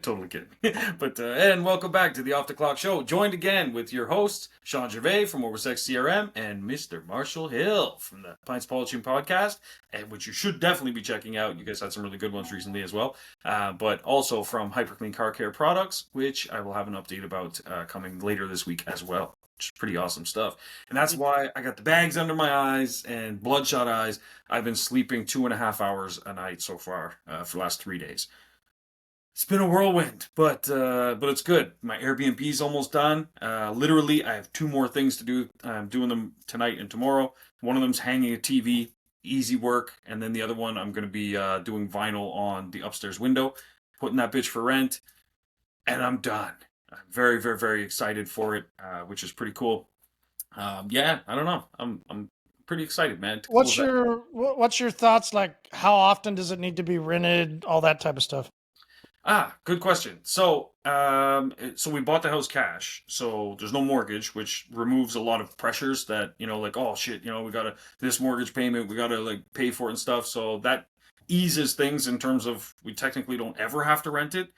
Totally kidding. But and welcome back to the Off the Clock Show. Joined again with your hosts, Shawn Gervais from OrbisX CRM and Mr. Marshall Hill from the Pints Polishing Podcast, and which you should definitely be checking out. You guys had some really good ones recently as well. But also from Hyperclean Car Care Products, which I will have an update about coming later this week as well. Which is pretty awesome stuff. And that's why I got the bags under my eyes and bloodshot eyes. I've been sleeping 2.5 hours a night so far for the last 3 days. It's been a whirlwind, but it's good. My Airbnb's almost done. Literally, I have two more things to do. I'm doing them tonight and tomorrow. One of them's hanging a TV, easy work, and then the other one I'm going to be doing vinyl on the upstairs window, putting that bitch for rent, and I'm done. I'm very, very, very excited for it, which is pretty cool. Yeah, I don't know. I'm pretty excited, man, to close that. What's your thoughts? Like, how often does it need to be rented? All that type of stuff. Good question. So we bought the house cash, so there's no mortgage, which removes a lot of pressures that, like, oh shit, we gotta, this mortgage payment, we gotta like pay for it and stuff. So that eases things in terms of we technically don't ever have to rent it.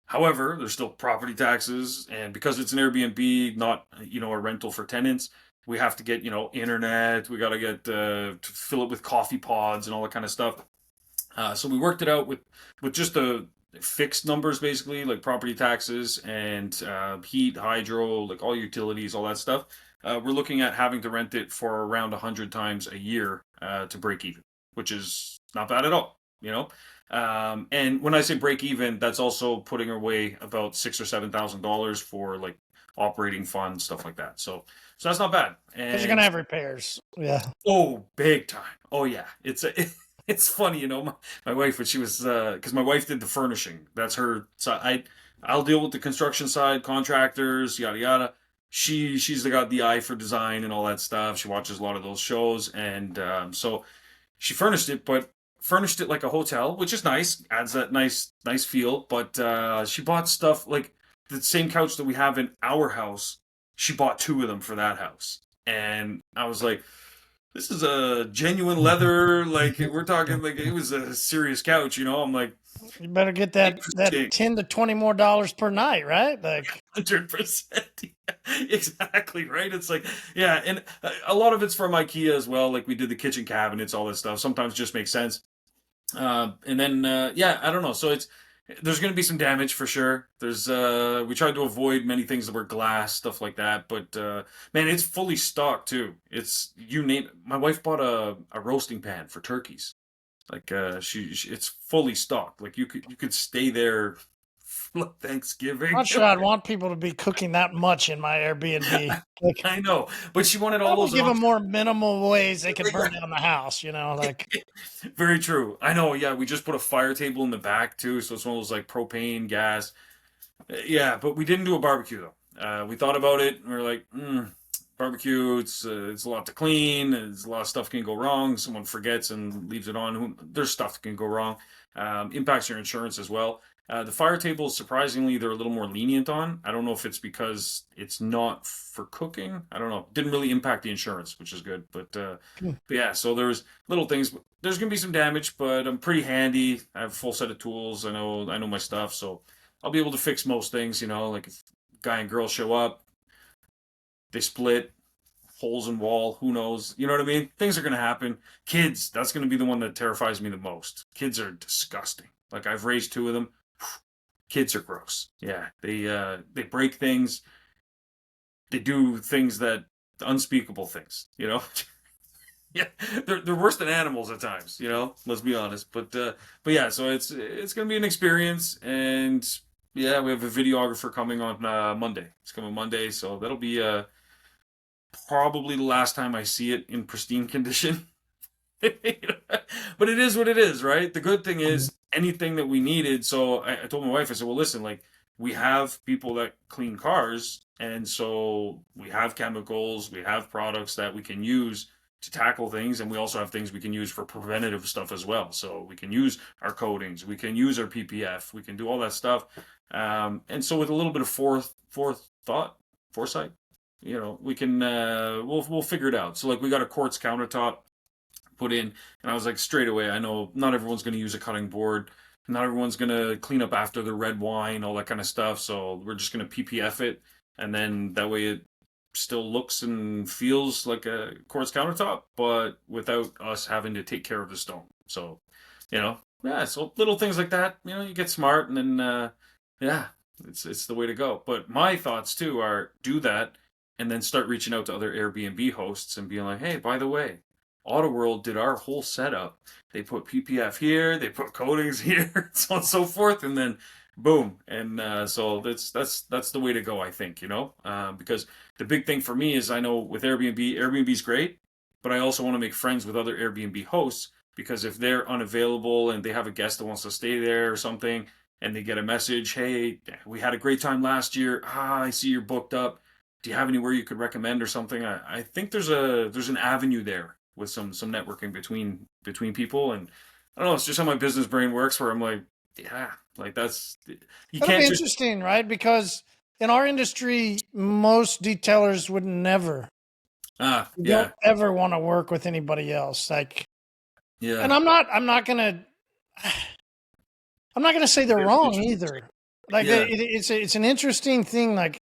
However, there's still property taxes, and because it's an Airbnb, not, a rental for tenants, we have to get, internet, we gotta get, to fill it with coffee pods and all that kind of stuff. So we worked it out with just the fixed numbers, basically, like property taxes and heat, hydro, like all utilities, all that stuff. We're looking at having to rent it for around 100 times a year to break even, which is not bad at all, and when I say break even, that's also putting away about $6,000 or $7,000 for like operating funds, stuff like that. So that's not bad. Because you're gonna And have repairs. Yeah. oh, big time. Oh yeah, it's funny, my wife when she was because my wife did the furnishing. That's her side. I'll deal with the construction side, contractors, yada yada. She's got the eye for design and all that stuff. She watches a lot of those shows, and so she furnished it, but furnished it like a hotel, which is nice, adds that nice feel. But she bought stuff like the same couch that we have in our house. She bought two of them for that house, and I was like, this is a genuine leather. Like we're talking, like it was a serious couch. I'm like, You better get that interesting. 10 to $20 more per night, right? Like, 100%. Exactly, right? It's like, yeah, and a lot of it's from IKEA as well. Like we did the kitchen cabinets, all that stuff. Sometimes just makes sense. And then yeah, I don't know. So there's going to be some damage for sure. There's we tried to avoid many things that were glass, stuff like that. But man, it's fully stocked too. It's you name. My wife bought a roasting pan for turkeys. Like it's fully stocked. Like you could stay there for I'm Thanksgiving. not sure I'd want people to be cooking that much in my Airbnb. Like, I know, but she wanted all probably those give them options. more minimal ways they can burn down the house. Like, Very true. I know. Yeah, we just put a fire table in the back too, so it's one of those like propane gas. Yeah, but we didn't do a barbecue though. We thought about it, and we were like, barbecue. It's a lot to clean. There's a lot of stuff can go wrong. Someone forgets and leaves it on. There's stuff that can go wrong. Impacts your insurance as well. The fire tables, surprisingly, they're a little more lenient on. I don't know if it's because it's not for cooking. I don't know. Didn't really impact the insurance, which is good. But yeah, so there's little things. There's gonna be some damage, but I'm pretty handy. I have a full set of tools. I know my stuff, so I'll be able to fix most things. Like if guy and girl show up, they split, holes in wall. Who knows? You know what I mean? Things are gonna happen. Kids, that's gonna be the one that terrifies me the most. Kids are disgusting. Like I've raised two of them. Kids are gross. Yeah, they break things. They do things that unspeakable things. Yeah, they're worse than animals at times. Let's be honest. But yeah, so it's gonna be an experience, and yeah, we have a videographer coming on Monday. It's coming Monday, so that'll be probably the last time I see it in pristine condition. But it is what it is, right? The good thing is anything that we needed. So I told my wife, I said, well, listen, like we have people that clean cars, and so we have chemicals, we have products that we can use to tackle things, and we also have things we can use for preventative stuff as well. So we can use our coatings, we can use our PPF, we can do all that stuff. And so with a little bit of foresight, we can we'll figure it out. So like we got a quartz countertop put in, and I was like straight away, I know not everyone's going to use a cutting board. not everyone's gonna clean up after the red wine, all that kind of stuff. So we're just gonna PPF it, and then that way it still looks and feels like a quartz countertop, but without us having to take care of the stone. So, yeah. So little things like that, you get smart, and then yeah, it's the way to go. But my thoughts too are do that, and then start reaching out to other Airbnb hosts and being like, hey, by the way, AutoWorld did our whole setup. They put PPF here, they put coatings here, so on and so forth, and then boom. And so that's the way to go, I think. Because the big thing for me is I know with Airbnb's great, but I also want to make friends with other Airbnb hosts because if they're unavailable and they have a guest that wants to stay there or something, and they get a message, hey, we had a great time last year. I see you're booked up. Do you have anywhere you could recommend or something? I think there's an avenue there with some networking between people, and I don't know. It's just how my business brain works, where I'm like, yeah, like that's you That'll can't be just interesting, right? Because in our industry, most detailers would never, yeah, don't ever want to work with anybody else. Like, and yeah. I'm not gonna say they're It's wrong interesting. either. Like, Yeah, it's an interesting thing. Like,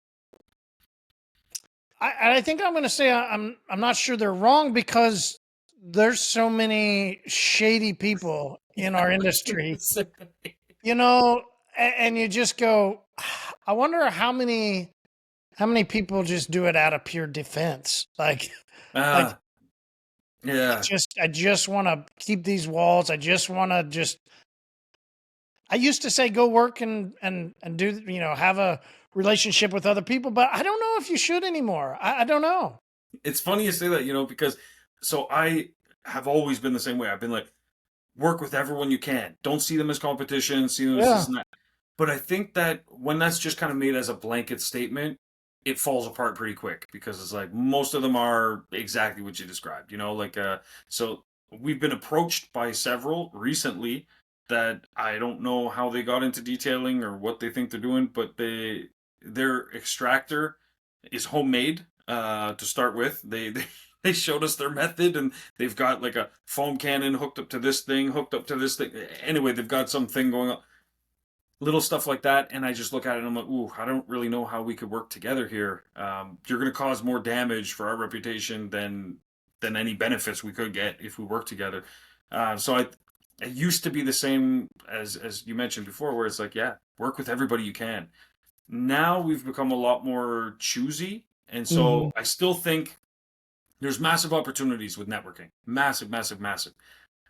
I think I'm gonna say I'm not sure they're wrong because there's so many shady people in our industry, you know, and you just go, I wonder how many people just do it out of pure defense. Like ah, yeah. I just want to keep these walls. I used to say go work and do, have a relationship with other people, but I don't know if you should anymore. I don't know. It's funny you say that, because so I have always been the same way. I've been like, work with everyone you can. Don't see them as competition. See them as this Yeah. and that. But I think that when that's just kind of made as a blanket statement, it falls apart pretty quick because it's like most of them are exactly what you described. So we've been approached by several recently that I don't know how they got into detailing or what they think they're doing, but their extractor is homemade to start with. They showed us their method, and they've got like a foam cannon hooked up to this thing, hooked up to this thing. Anyway, they've got something going on, little stuff like that, and I just look at it and I'm like, ooh, I don't really know how we could work together here. You're going to cause more damage for our reputation than any benefits we could get if we work together. So I used to be the same as you mentioned before, where it's like, yeah, work with everybody you can. Now we've become a lot more choosy, and Mhm. so I still think there's massive opportunities with networking, massive, massive, massive.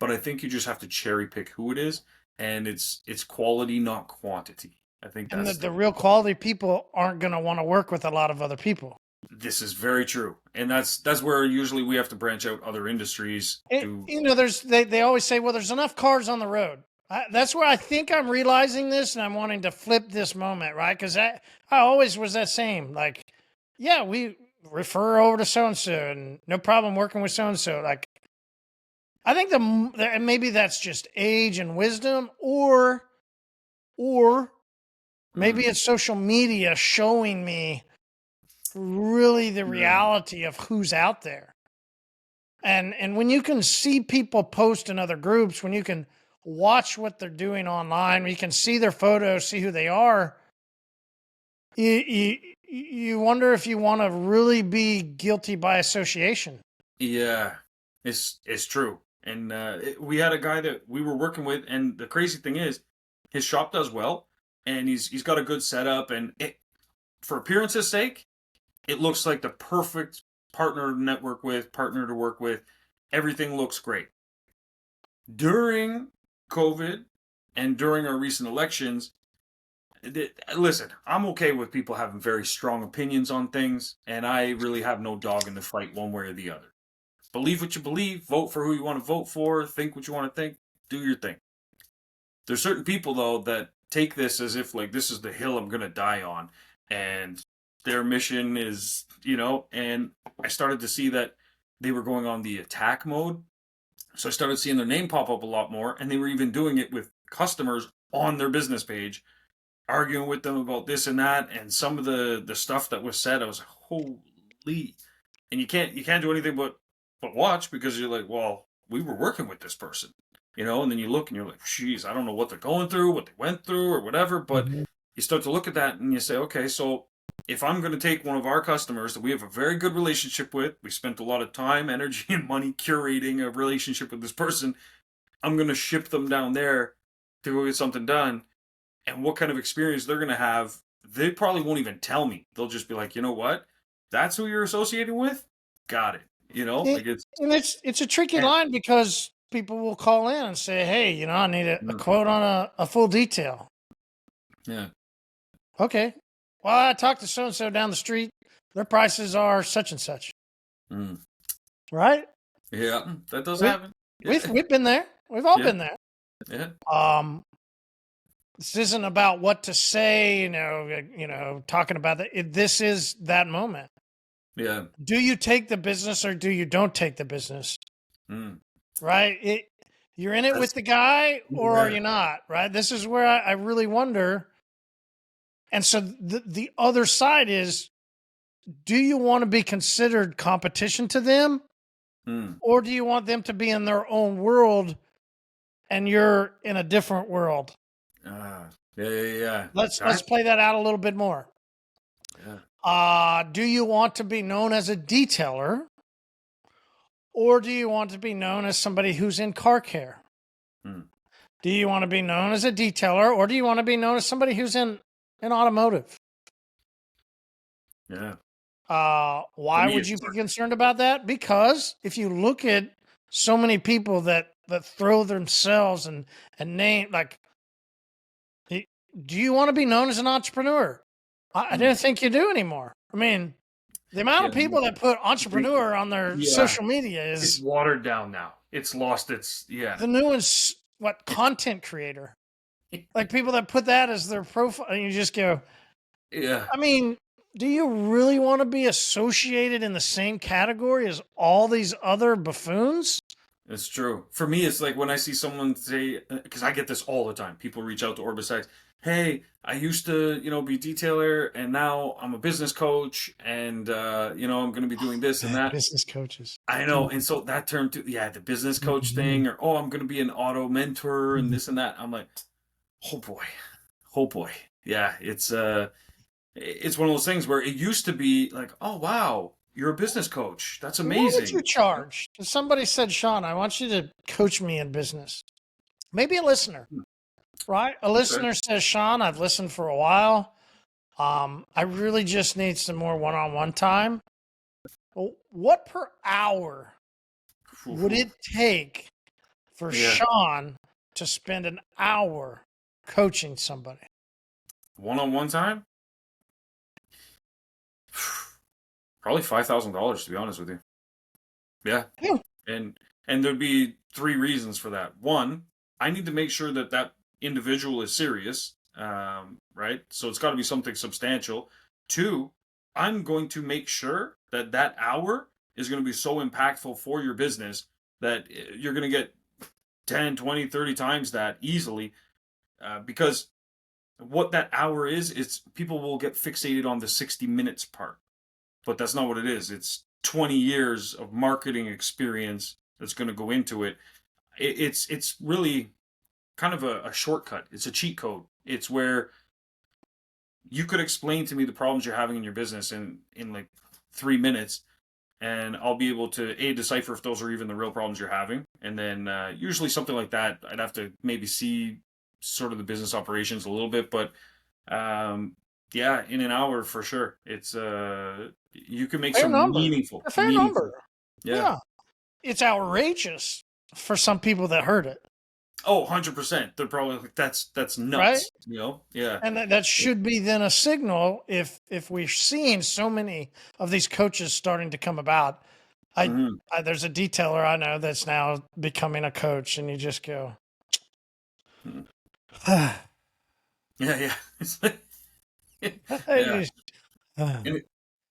But I think you just have to cherry pick who it is, and it's quality, not quantity. I think And that's the real quality people aren't going to want to work with a lot of other people. this is very true, and that's where usually we have to branch out other industries. They always say, well, there's enough cars on the road. That's where I think I'm realizing this, and I'm wanting to flip this moment, right? Because I always was that same. Like, yeah, we refer over to so and so, and no problem working with so and so. Like, I think and maybe that's just age and wisdom, or maybe Mm, it's social media showing me really the mm, reality of who's out there. And when you can see people post in other groups, when you can watch what they're doing online, when you can see their photos, see who they are, you wonder if you want to really be guilty by association. yeah, it's true. And we had a guy that we were working with, and the crazy thing is, his shop does well, and he's got a good setup, and for appearance's sake, it looks like the perfect partner to work with. Everything looks great. During COVID and during our recent elections, listen, I'm okay with people having very strong opinions on things, and I really have no dog in the fight one way or the other. Believe what you believe, vote for who you want to vote for, think what you want to think, do your thing. There's certain people though that take this as if like this is the hill I'm gonna die on, and their mission is, and I started to see that they were going on the attack mode. So I started seeing their name pop up a lot more, and they were even doing it with customers on their business page, arguing with them about this and that, and some of the stuff that was said, I was like, holy. And you can't do anything but watch because you're like, well, we were working with this person. And then you look and you're like, geez, I don't know what they're going through, what they went through, or whatever. But Mhm. you start to look at that and you say, okay, so if I'm going to take one of our customers that we have a very good relationship with, we spent a lot of time, energy, and money curating a relationship with this person, I'm going to ship them down there to go get something done. And what kind of experience they're going to have, they probably won't even tell me. They'll just be like, you know what? That's who you're associating with? Got it. It, Like it's, and it's a tricky eh, line because people will call in and say, "Hey, I need a mm, quote on a full detail." yeah. Okay. Well, I talked to so and so down the street. Their prices are such and such. Mm, Right? yeah. That does We happen. we've Yeah. we've been there. We've all Yeah. been there. Yeah. Um, this isn't about what to say. Talking about that. This is that moment. Yeah. Do you take the business or do you don't take the business? Mm, Right? You're in it with that's, the guy or are yeah. you not? Right? This is where I really wonder. And so the other side is, do you want to be considered competition to them, Mm, or do you want them to be in their own world and you're in a different world? yeah. Yeah. Yeah. Let's play that out a little bit more. Yeah. Do you want to be known as a detailer, or do you want to be known as somebody who's in car care? Mm, Do you want to be known as a detailer, or do you want to be known as somebody who's in automotive? yeah. For Why me, would it's you be concerned about that? Because if you look at so many people that throw themselves and name like, do you want to be known as an entrepreneur? I mm, didn't think you do anymore. I mean, the amount yeah. of people that put entrepreneur on their Yeah. social media It's is watered down now. It's lost its, yeah. the newest what content creator. Like people that put that as their profile, and you just go, Yeah. I mean, do you really want to be associated in the same category as all these other buffoons? It's true. For me, it's like when I see someone say, because I get this all the time. People reach out to OrbisX. Hey, I used to, be a detailer, and now I'm a business coach, and I'm going to be doing this and Man, that. business coaches. I know, and so that term too, yeah, the business coach Mhm. thing, or I'm going to be an auto mentor, and Mhm. this and that. I'm like, oh boy, yeah, it's one of those things where it used to be like, oh wow, you're a business coach. That's What would you amazing. charge? If somebody said, Shawn, I want you to coach me in business. Maybe a listener, right? A Okay. listener says, Shawn, I've listened for a while. I really just need some more one-on-one time. Well, what per hour would it take for Yeah, Shawn to spend an hour coaching somebody? one-on-one time. Probably $5,000 to be honest with you. Yeah, Yeah. and there'd be three reasons for that. One, I need to make sure that that individual is serious, right? So it's got to be something substantial. Two, I'm going to make sure that that hour is going to be so impactful for your business that you're going to get 10, 20, 30 times that easily, because what that hour is, it's people will get fixated on the 60 minutes part, but that's not what it is. It's 20 years of marketing experience that's going to go into it. It's really kind of a shortcut. It's a cheat code. It's where you could explain to me the problems you're having in your business in like 3 minutes, and I'll be able to decipher if those are even the real problems you're having. And then usually something like that, I'd have to maybe see sort of the business operations a little bit, but um, yeah, in an hour for sure. It's you can make Fair some number. meaningful, A fair meaningful. number. Yeah. Yeah. It's outrageous for some people that heard it, Oh, 100%. They're probably like, that's right? nuts. Yeah. And that should be then a signal if we're seeing so many of these coaches starting to come about. Hmm. There's a detailer I know that's now becoming a coach, and you just go, Yeah, yeah. It's like, yeah. "Hey, uh, And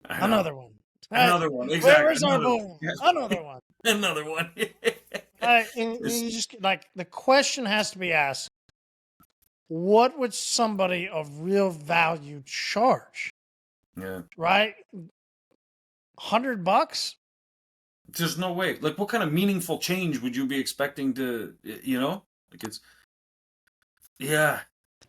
I know. another one. Another one. Exactly. Where's our Another one. boom? Yeah. Another one." Another one. And It's- you just like the question has to be asked: what would somebody of real value charge? yeah. Right, $100. There's no way. Like, what kind of meaningful change would you be expecting to, Like, it's, yeah.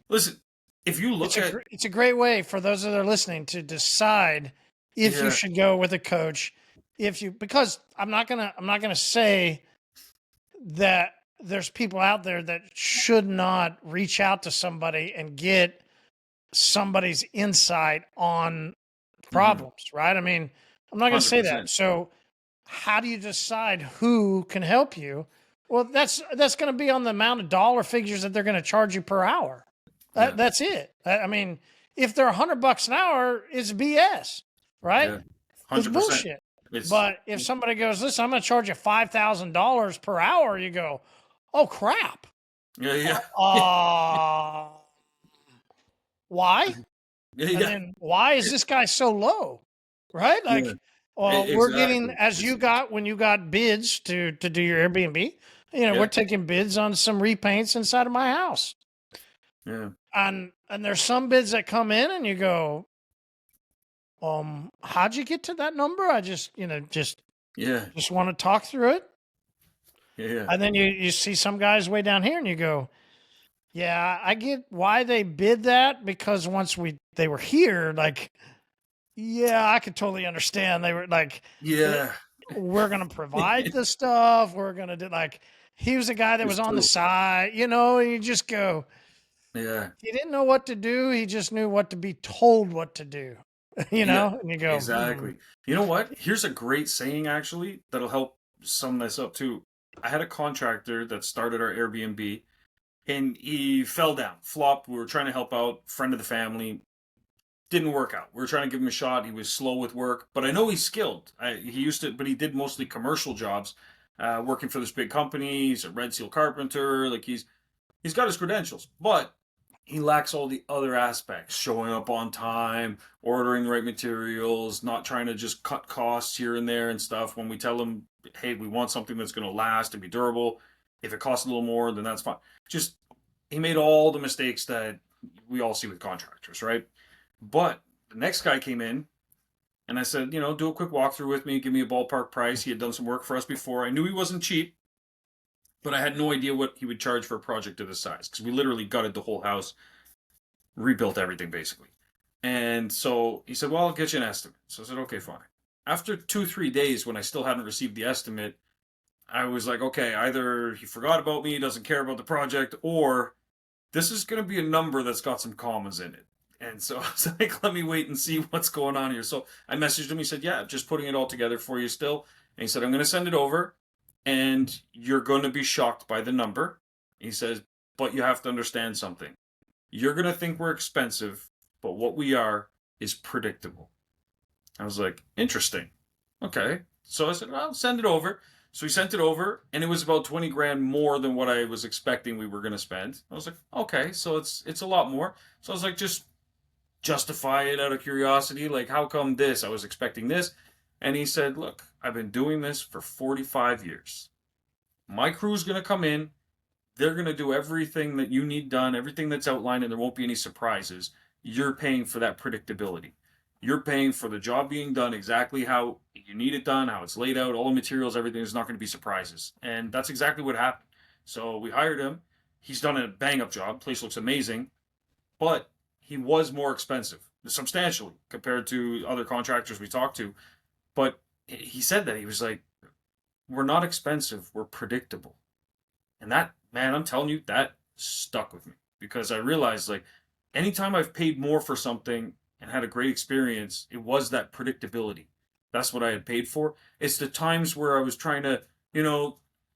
Listen, if you look at, It's a great way for those that are listening to decide if you yeah, should go with a coach. If you, because I'm not gonna say that there's people out there that should not reach out to somebody and get somebody's insight on mhm, problems, right? I mean, I'm not going to say that. 100%. So, how do you decide who can help you? Well, that's going to be on the amount of dollar figures that they're going to charge you per hour. Yeah, That's it. I mean, if they're $100 an hour, it's BS, right? yeah, It's 100%. bullshit. It's, But if somebody goes, listen, I'm going to charge you $5,000 per hour, you go, oh crap. yeah, yeah, Uh, why? yeah, And yeah, then why is this guy so low? Right? yeah, Like, well, we're getting exactly. as you got when you got bids to do your Airbnb. You know, we're Yeah, taking bids on some repaints inside of my house, yeah, and there's some bids that come in, and you go, how'd you get to that number? I just, yeah, just want to talk through it, yeah, yeah. and then you see some guys way down here, and you go, yeah, I get why they bid that because once they were here, like, yeah, I could totally understand. They were like, eh, Yeah. we're going to provide the stuff. We're going to do like, he was a guy that It's was on the true. side, and you just go, Yeah. he didn't know what to do. He just knew what to be told what to do, Yeah. and you go, Exactly. You know what? Here's a great saying actually that'll help sum this up too. I had a contractor that started our Airbnb and he fell down, flopped. We were trying to help out, friend of the family. Didn't work out. We were trying to give him a shot. He was slow with work, but I know he's skilled. He used to, but he did mostly commercial jobs, working for this big company. He's a Red Seal carpenter. Like he's got his credentials, but he lacks all the other aspects: showing up on time, ordering the right materials, not trying to just cut costs here and there and stuff. When we tell him, hey, we want something that's going to last and be durable, if it costs a little more, then that's fine. Just he made all the mistakes that we all see with contractors, right? But the next guy came in and I said, do a quick walkthrough with me, give me a ballpark price. He had done some work for us before. I knew he wasn't cheap, but I had no idea what he would charge for a project of this size because we literally gutted the whole house, rebuilt everything basically. And so he said, well, I'll get you an estimate. So I said, okay, fine. After 2, 3 days, when I still hadn't received the estimate, I was like, okay, either he forgot about me, doesn't care about the project, or this is going to be a number that's got some commas in it. And so I was like, let me wait and see what's going on here. So I messaged him. He said, yeah, just putting it all together for you still. And he said, I'm going to send it over and you're going to be shocked by the number. He says, but you have to understand something. You're going to think we're expensive, but what we are is predictable. I was like, interesting. Okay. So I said, well, send it over. So he sent it over, and it was about 20 grand more than what I was expecting we were going to spend. I was like, okay, so it's a lot more. So I was like, just justify it out of curiosity. Like, how come this? I was expecting this. And he said, look, I've been doing this for 45 years. My crew's going to come in. They're going to do everything that you need done, everything that's outlined, and there won't be any surprises. You're paying for that predictability. You're paying for the job being done exactly how you need it done, how it's laid out, all the materials, everything is not going to be surprises. And that's exactly what happened. So we hired him. He's done a bang up job. Place looks amazing, but he was more expensive substantially compared to other contractors we talked to. But he said that he was like, we're not expensive, we're predictable. And that, man, I'm telling you, that stuck with me because I realized like anytime I've paid more for something and had a great experience, it was that predictability. That's what I had paid for. It's the times where I was trying to,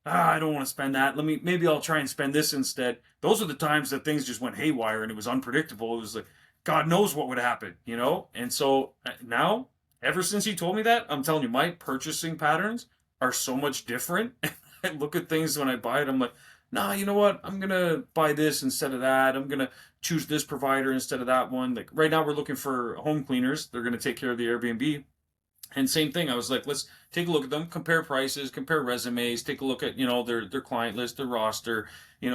I don't want to spend that. Maybe I'll try and spend this instead. Those are the times that things just went haywire and it was unpredictable. It was like, God knows what would happen. And so now, ever since he told me that, I'm telling you, my purchasing patterns are so much different. I look at things when I buy it, I'm like, nah, you know what? I'm gonna buy this instead of that. I'm gonna choose this provider instead of that one. Like right now, we're looking for home cleaners. They're gonna take care of the Airbnb. And same thing. I was like, let's take a look at them, compare prices, compare resumes, take a look at their client list, their roster,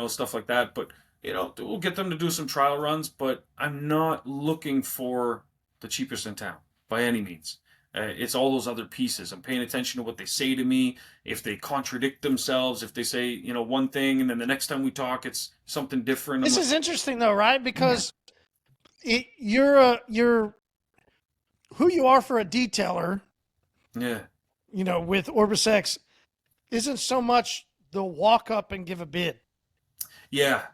stuff like that. But we'll get them to do some trial runs. But I'm not looking for the cheapest in town by any means. It's all those other pieces. I'm paying attention to what they say to me. If they contradict themselves, if they say, one thing and then the next time we talk, it's something different. I'm This like, is interesting though, right? yeah, Because you're who you are for a detailer, yeah, with OrbisX isn't so much the walk up and give a bid, yeah,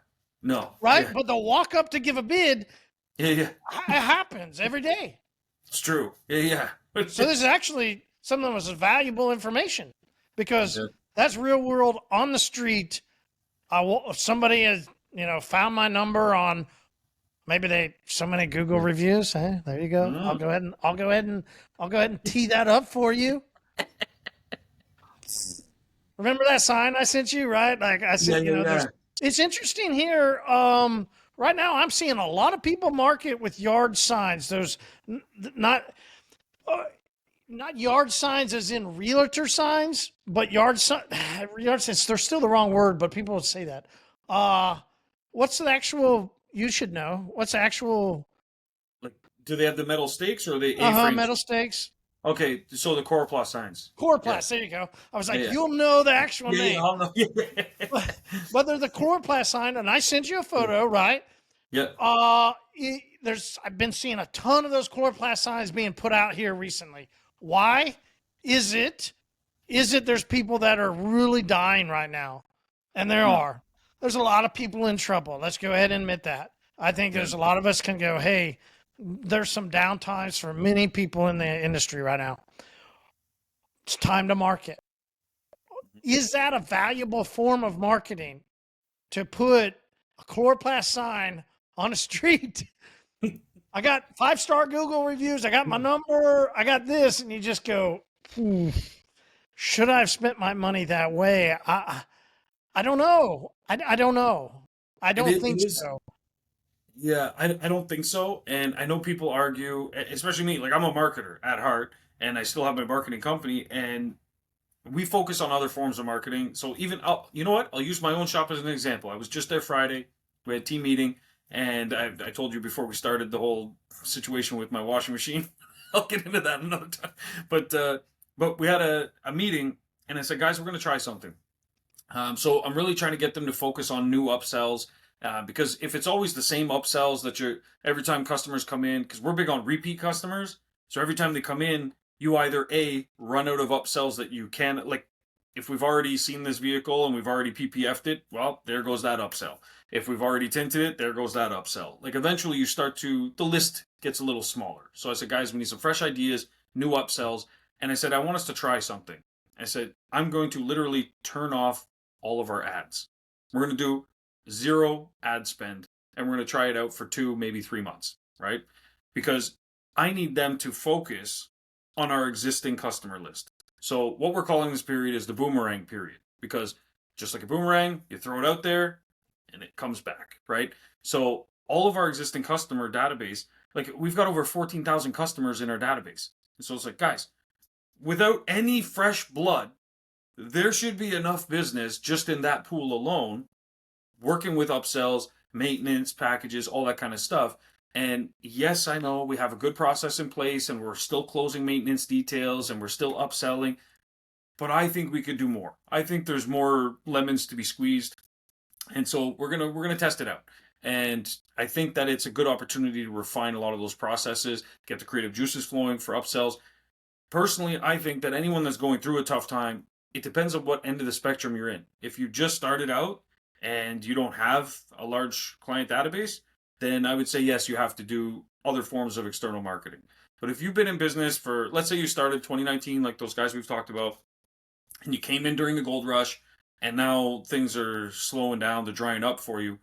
no, right? yeah, But the walk up to give a bid yeah, yeah. it happens every day. It's true. Yeah, yeah. So this is actually some of us valuable information because Yeah. that's real world on the street. If somebody has found my number on maybe so many Google reviews. Hey, there you go. Mm. I'll go ahead and tee that up for you. Remember that sign I sent you, right? Like I Yeah, said, yeah, yeah. it's interesting here. Right now I'm seeing a lot of people market with yard signs. Those not uh, not yard signs as in realtor signs, but yard signs. They're still the wrong word, but people would say that. What's the actual? You should know. What's the actual? Like, do they have the metal stakes or are they A-frame? Metal stakes. Okay, so the Coroplast signs. Yeah, Coroplast. There you go. I was yeah, like, yeah. you'll know the actual Yeah, yeah, name. I'll know. Yeah, But they're the Coroplast sign, and I sent you a photo, right? yeah. I've been seeing a ton of those chloroplast signs being put out here recently. Why? Is it there's people that are really dying right now? And there Hmm. are. There's a lot of people in trouble. Let's go ahead and admit that. I think Yeah. there's a lot of us can go, hey, there's some downtimes for many people in the industry right now. It's time to market. Is that a valuable form of marketing to put a chloroplast sign on a street? I got 5-star Google reviews. I got my number. I got this. And you just go, should I have spent my money that way? I don't know. I don't know. I It don't is, think it is. so. Yeah, I don't think so. And I know people argue, especially me. Like, I'm a marketer at heart, and I still have my marketing company, and we focus on other forms of marketing. So even, you know what? I'll use my own shop as an example. I was just there Friday. We had a team meeting, and I told you before we started the whole situation with my washing machine. I'll get into that another time. But we had a meeting, and I said, guys, we're going to try something. So I'm really trying to get them to focus on new upsells. Because if it's always the same upsells that you're every time customers come in, because we're big on repeat customers, so every time they come in, you either A, run out of upsells that you can, like, if we've already seen this vehicle and we've already PPF'd it, well, there goes that upsell. If we've already tinted it, there goes that upsell. Like, eventually you start the list gets a little smaller. So I said, guys, we need some fresh ideas, new upsells. And I said, I want us to try something. I said, I'm going to literally turn off all of our ads. We're going to do zero ad spend and we're going to try it out for 2, maybe 3 months, right? Because I need them to focus on our existing customer list. So what we're calling this period is the boomerang period, because just like a boomerang, you throw it out there and it comes back, right? So all of our existing customer database, like, we've got over 14,000 customers in our database. And so it's like, guys, without any fresh blood, there should be enough business just in that pool alone, working with upsells, maintenance packages, all that kind of stuff. And yes, I know we have a good process in place and we're still closing maintenance details and we're still upselling, but I think we could do more. I think there's more lemons to be squeezed. And so we're gonna test it out. And I think that it's a good opportunity to refine a lot of those processes, get the creative juices flowing for upsells. Personally, I think that anyone that's going through a tough time, it depends on what end of the spectrum you're in. If you just started out and you don't have a large client database, then I would say yes, you have to do other forms of external marketing. But if you've been in business for, let's say you started 2019, like those guys we've talked about, and you came in during the gold rush, and now things are slowing down, they're drying up for you,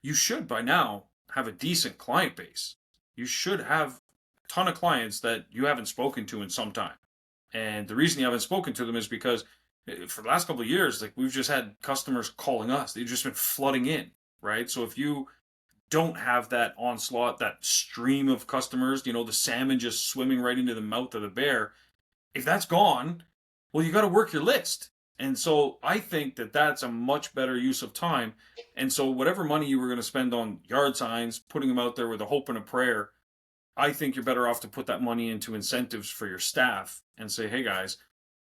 you should by now have a decent client base. You should have a ton of clients that you haven't spoken to in some time. And the reason you haven't spoken to them is because for the last couple of years, like, we've just had customers calling us. They've just been flooding in, right? So if you don't have that onslaught, that stream of customers, the salmon just swimming right into the mouth of the bear, if that's gone, well, you got to work your list. And so I think that that's a much better use of time. And so whatever money you were going to spend on yard signs, putting them out there with a hope and a prayer, I think you're better off to put that money into incentives for your staff and say, hey guys,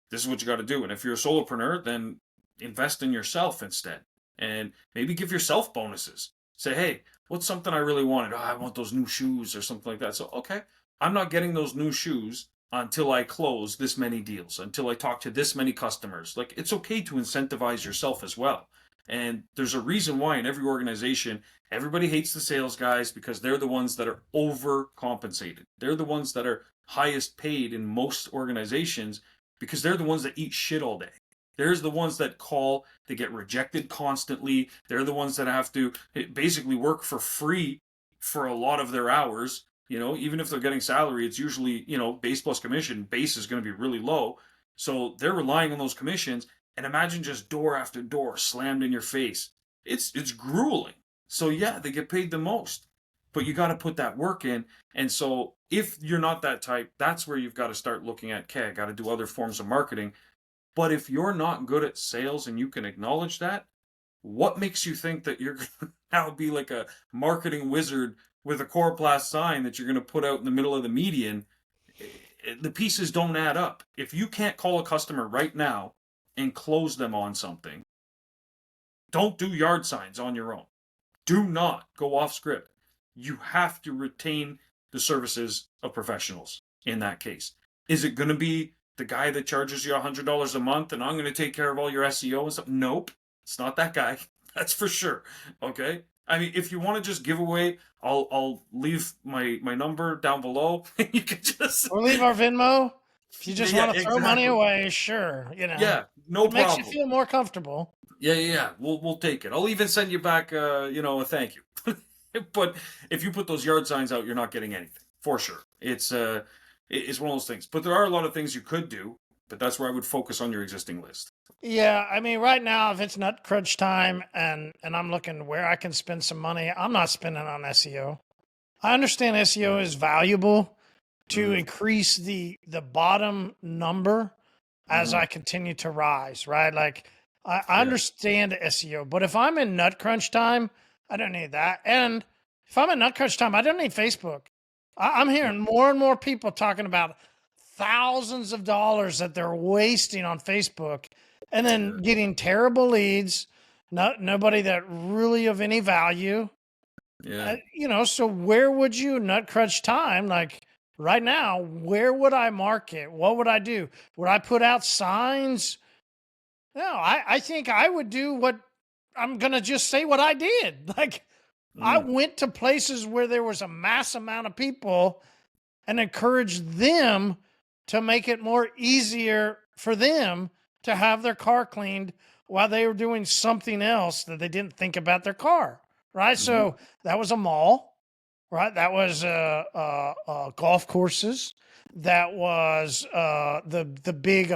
this is what you got to do. And if you're a solopreneur, then invest in yourself instead. And maybe give yourself bonuses. Say, hey, what's something I really wanted? Oh, I want those new shoes or something like that. So, okay, I'm not getting those new shoes until I close this many deals, until I talk to this many customers. Like, it's okay to incentivize yourself as well. And there's a reason why in every organization, everybody hates the sales guys because they're the ones that are overcompensated. They're the ones that are highest paid in most organizations because they're the ones that eat shit all day. There's the ones that call, they get rejected constantly. They're the ones that have to basically work for free for a lot of their hours. You know, even if they're getting salary, it's usually, you know, base plus commission. Base is going to be really low. So they're relying on those commissions. And imagine just door after door slammed in your face. It's grueling. So yeah, they get paid the most. But you got to put that work in. And so if you're not that type, that's where you've got to start looking at, okay, I got to do other forms of marketing. But if you're not good at sales and you can acknowledge that, what makes you think that you're going to now be like a marketing wizard with a coroplast sign that you're going to put out in the middle of the median? The pieces don't add up. If you can't call a customer right now and close them on something, don't do yard signs on your own. Do not go off script. You have to retain the services of professionals in that case. Is it going to be the guy that charges you $100 a month and I'm going to take care of all your SEO and stuff? Nope, it's not that guy. That's for sure. Okay. I mean, if you want to just give away, I'll leave my number down below. You can just Or leave our Venmo. If you just yeah, want to throw money away, sure. Yeah, no it makes problem. you feel more comfortable. Yeah. We'll take it. I'll even send you back, a thank you. But if you put those yard signs out, you're not getting anything for sure. It's one of those things. But there are a lot of things you could do. But that's where I would focus on your existing list. Yeah, I mean, right now, if it's nut crunch time and I'm looking where I can spend some money, I'm not spending on SEO. I understand SEO is valuable to increase the bottom number as I continue to rise, right? Like I understand SEO, but if I'm in nut crunch time, I don't need that. And if I'm in nut crunch time, I don't need Facebook. I'm hearing more and more people talking about thousands of dollars that they're wasting on Facebook and then getting terrible leads, nobody that really of any value. Yeah. So where would you nut crunch time? Like right now, where would I market? What would I do? Would I put out signs? No, I think I would do what I'm going to just say what I did. Like I went to places where there was a mass amount of people and encouraged them to make it more easier for them to have their car cleaned while they were doing something else that they didn't think about their car. Right. So that was a mall, right? That was golf courses. That was the big,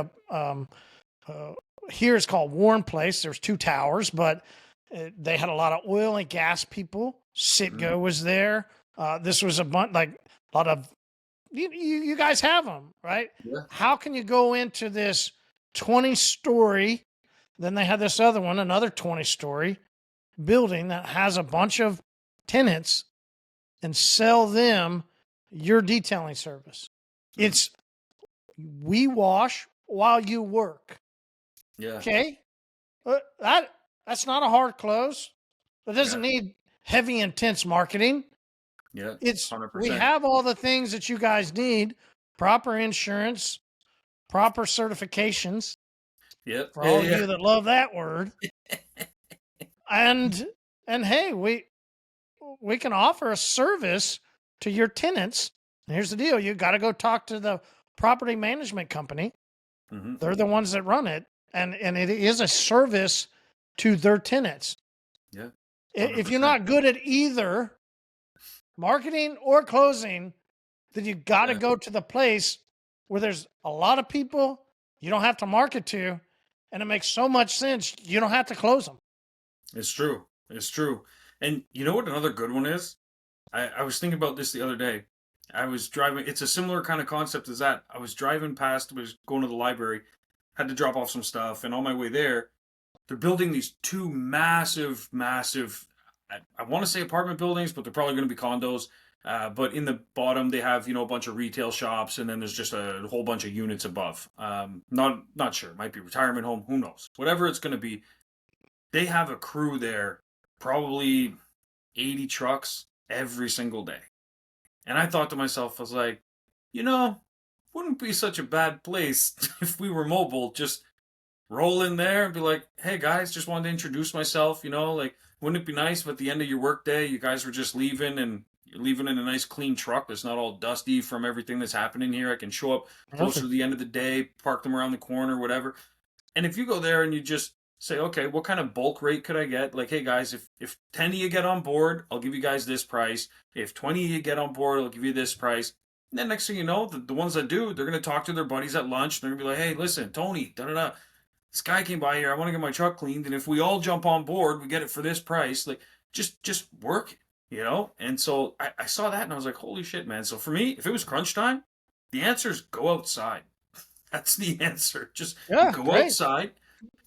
here it's called Warren Place. There's 2 towers, but they had a lot of oil and gas people. Citgo was there. This was a bunch, like a lot of, you guys have them, right? Yeah. How can you go into this 20-story, then they had this other one, another 20-story building that has a bunch of tenants and sell them your detailing service? It's we wash while you work. Yeah. Okay? That's not a hard close. It doesn't need heavy, intense marketing. Yeah. It's 100%. we have all the things that you guys need: proper insurance, proper certifications. Yep. For all of you that love that word. and hey, we can offer a service to your tenants. And here's the deal: you got to go talk to the property management company. They're the ones that run it, and it is a service to their tenants. Yeah. 100%. If you're not good at either marketing or closing, then you got to go to the place where there's a lot of people you don't have to market to, and it makes so much sense you don't have to close them. It's true. It's true. And you know what another good one is? I was thinking about this the other day. I was driving. It's a similar kind of concept as that. I was driving past, was going to the library, had to drop off some stuff, and on my way there, they're building these 2 massive, I want to say apartment buildings, but they're probably going to be condos. But in the bottom, they have a bunch of retail shops, and then there's just a whole bunch of units above. Not sure. It might be retirement home. Who knows? Whatever it's going to be, they have a crew there, probably 80 trucks every single day. And I thought to myself, I was like, wouldn't be such a bad place if we were mobile. Just roll in there and be like, hey guys, just wanted to introduce myself. Like, wouldn't it be nice if at the end of your workday, you guys were just leaving and you're leaving in a nice clean truck that's not all dusty from everything that's happening here? I can show up closer to the end of the day, park them around the corner, whatever. And if you go there and you just say, okay, what kind of bulk rate could I get? Like, hey guys, if 10 of you get on board, I'll give you guys this price. If 20 of you get on board, I'll give you this price. And then next thing you know, the ones that do, they're going to talk to their buddies at lunch. They're going to be like, hey, listen, Tony, da-da-da. This guy came by here. I want to get my truck cleaned. And if we all jump on board, we get it for this price. Like, just work it. And so I saw that and I was like, holy shit, man. So for me, if it was crunch time, the answer is go outside. That's the answer. Just go outside,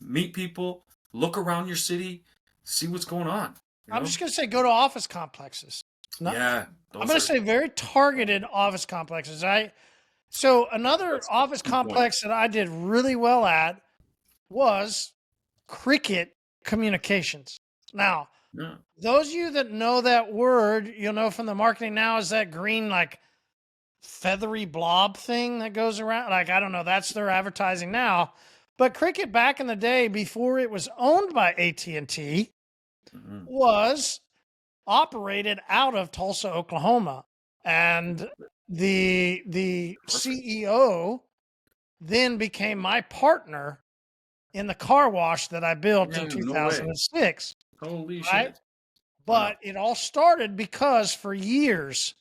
meet people, look around your city, see what's going on. I'm just going to say go to office complexes. I'm going to say very targeted office complexes. So another office complex that I did really well at was Cricket Communications. Now, those of you that know that word, you'll know from the marketing now is that green, like, feathery blob thing that goes around. Like, I don't know, that's their advertising now. But Cricket back in the day, before it was owned by AT&T, was operated out of Tulsa, Oklahoma. And the CEO then became my partner in the car wash that I built in 2006. Holy shit. But it all started because for years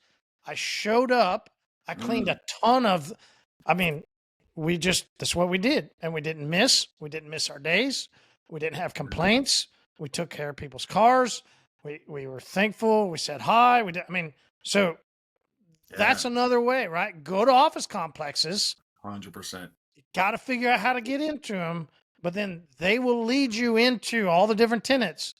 I showed up, I cleaned a ton of, that's what we did. And we didn't miss our days. We didn't have complaints. We took care of people's cars. We were thankful. We said hi. That's another way, right? Go to office complexes. 100%. You got to figure out how to get into them, but then they will lead you into all the different tenants.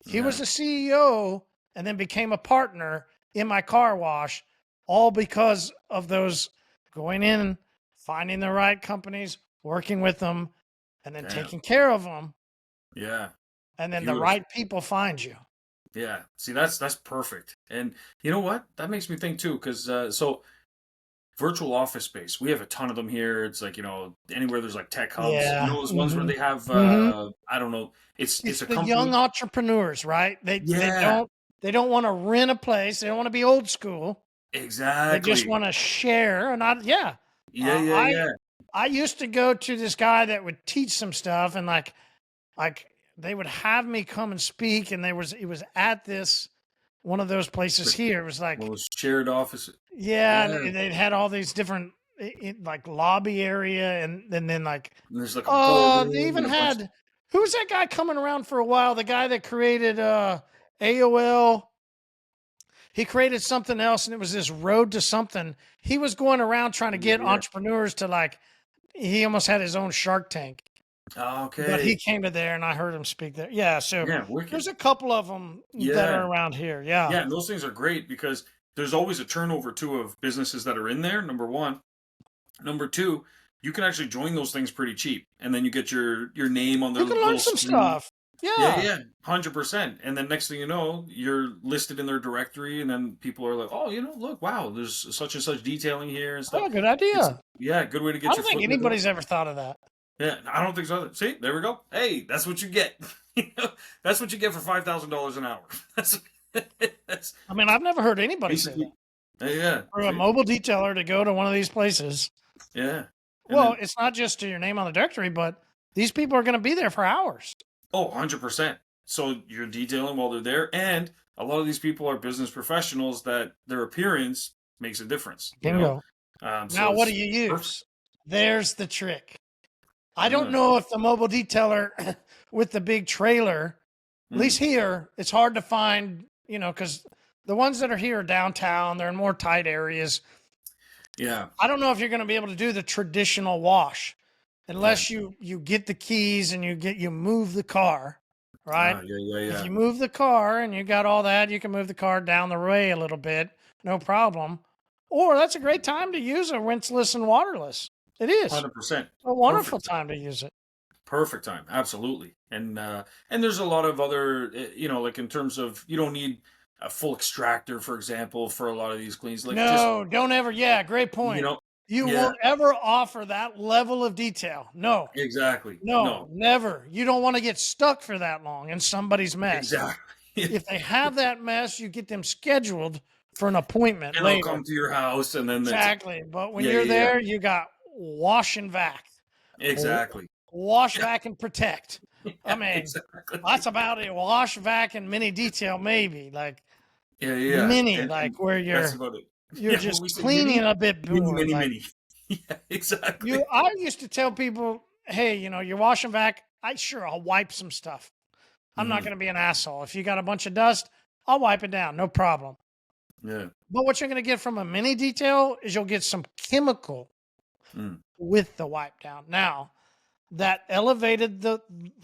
He was the CEO and then became a partner in my car wash, all because of those going in, finding the right companies, working with them, and then taking care of them. Yeah. And then the right people find you. Yeah. See, that's perfect. And you know what? That makes me think too, because so virtual office space, we have a ton of them here. It's like, anywhere there's like tech hubs, those ones where they have, I don't know. It's a the company. Young entrepreneurs, right? They don't want to rent a place. They don't want to be old school. Exactly. They just want to share. And I used to go to this guy that would teach some stuff, and like they would have me come and speak, and it was at this one of those places here. It was like shared office. Yeah, and they had all these different like lobby area, and then like there's like they even had who was that guy coming around for a while? The guy that created AOL. He created something else, and it was this road to something. He was going around trying to get entrepreneurs to he almost had his own Shark Tank. Okay. But he came to there, and I heard him speak there. Yeah, so there's a couple of them that are around here. Yeah. Yeah, and those things are great because there's always a turnover, too, of businesses that are in there, number one. Number two, you can actually join those things pretty cheap, and then you get your name on their You can learn some stuff. Yeah, 100%. And then next thing you know, you're listed in their directory, and then people are like, oh, look, wow, there's such and such detailing here and stuff. Oh, good idea. Good way to get your foot in the door. I don't think anybody's ever thought of that. Yeah, I don't think so. See, there we go. Hey, that's what you get. That's what you get for $5,000 an hour. That's. I've never heard anybody say that. Yeah. For a mobile detailer to go to one of these places. Yeah. Well, it's not just to your name on the directory, but these people are going to be there for hours. Oh, 100%. So you're detailing while they're there, and a lot of these people are business professionals that their appearance makes a difference. Bingo. Now, what do you use? Perfect. There's the trick. I don't know if the mobile detailer with the big trailer, at least here, it's hard to find, because the ones that are here are downtown. They're in more tight areas. Yeah. I don't know if you're going to be able to do the traditional wash unless you get the keys and you move the car. right? Yeah, yeah, If yeah. you move the car and you got all that, you can move the car down the way a little bit, no problem. Or that's a great time to use a rinseless and waterless. It is 100%. a wonderful Perfect. time to use it. Perfect time. Absolutely. And there's a lot of other, like in terms of you don't need a full extractor, for example, for a lot of these cleans. Like just, No, don't ever. Yeah, great you point. know, You yeah, won't ever offer that level of detail. No, exactly. no, No, never. You don't want to get stuck for that long in somebody's mess. exactly. If they have that mess, you get them scheduled for an appointment And they'll later. come to your house and then that's, Exactly. But when yeah, you're yeah, yeah. there, you got wash and vac. W- Exactly. Wash, vac, and protect. I Yeah, mean, exactly. that's about it. Wash, vac, and mini detail, maybe. Like Yeah, yeah. mini, And like where that's about it. you're Yeah, when just we say cleaning mini, a bit mini, more. mini, Like mini. Yeah, you exactly. I used to tell people, hey, you're washing vac. I'll wipe some stuff. I'm not Hmm. gonna be an asshole. If you got a bunch of dust, I'll wipe it down, no problem. Yeah. But what you're gonna get from a mini detail is you'll get some chemical Mm. with the wipe down. Now, that elevated the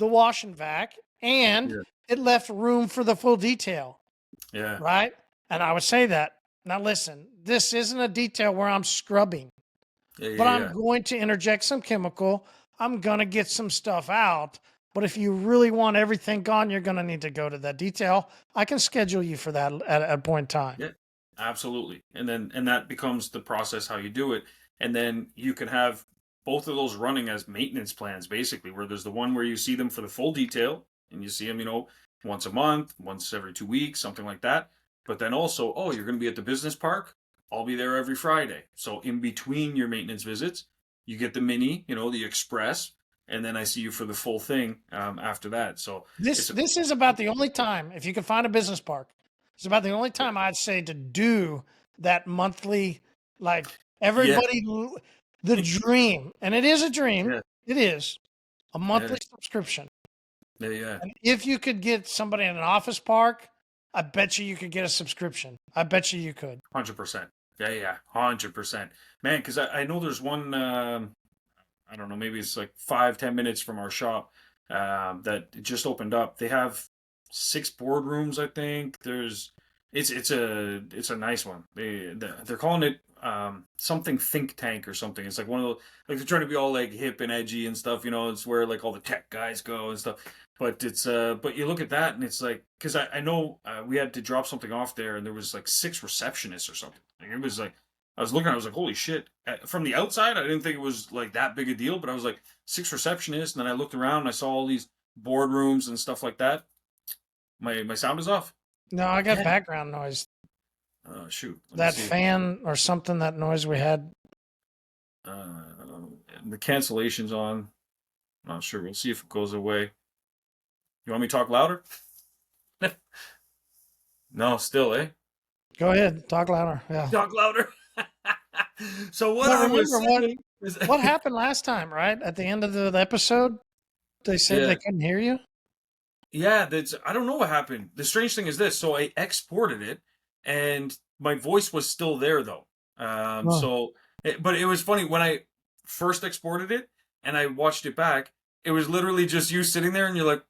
wash and vac and Yeah. it left room for the full detail, Yeah. right? And I would say that. Now listen, this isn't a detail where I'm scrubbing, Yeah. but Yeah. I'm Yeah. going to interject some chemical. I'm going to get some stuff out. But if you really want everything gone, you're going to need to go to that detail. I can schedule you for that at a point in time. Yeah, absolutely. And that becomes the process how you do it. And then you can have both of those running as maintenance plans, basically, where there's the one where you see them for the full detail and you see them, once a month, once every 2 weeks, something like that. But then also, oh, you're going to be at the business park. I'll be there every Friday. So in between your maintenance visits, you get the mini, the express, and then I see you for the full thing after that. So This it's a, this is about the only time, if you can find a business park, it's about the only time I'd say to do that monthly, like yeah, everybody, the dream, and it is a dream. yeah, It is a yeah, monthly subscription. yeah, yeah. And if you could get somebody in an office park, I bet you could get a subscription. I bet you could. 100%. Yeah, yeah, 100%. Man, because I know there's one. I don't know, maybe it's like 5-10 minutes from our shop that just opened up. They have 6 boardrooms, I think. It's a nice one. They're calling it something think tank or something. It's like one of those, like they're trying to be all like hip and edgy and stuff. It's where like all the tech guys go and stuff. But you look at that and it's like, because I know we had to drop something off there and there was like 6 receptionists or something. Like, it was like I was looking, I was like, holy shit. From the outside, I didn't think it was like that big a deal, but I was like, 6 receptionists. And then I looked around and I saw all these boardrooms and stuff like that. My sound is off. No, I got Again. background noise. Shoot. Let me That see. fan or something, that noise we had. Uh, the cancellation's on. Not sure. We'll see if it goes away. You want me to talk louder? No, still, eh? Go ahead, talk louder. Yeah. Talk louder. So what But I was remember saying is, what happened last time, right? At the end of the episode, they said yeah, they couldn't hear you. yeah, that's I don't know what happened. The strange thing is this: so I exported it, and my voice was still there though. Oh. But it was funny when I first exported it and I watched it back. It was literally just you sitting there, and you're like,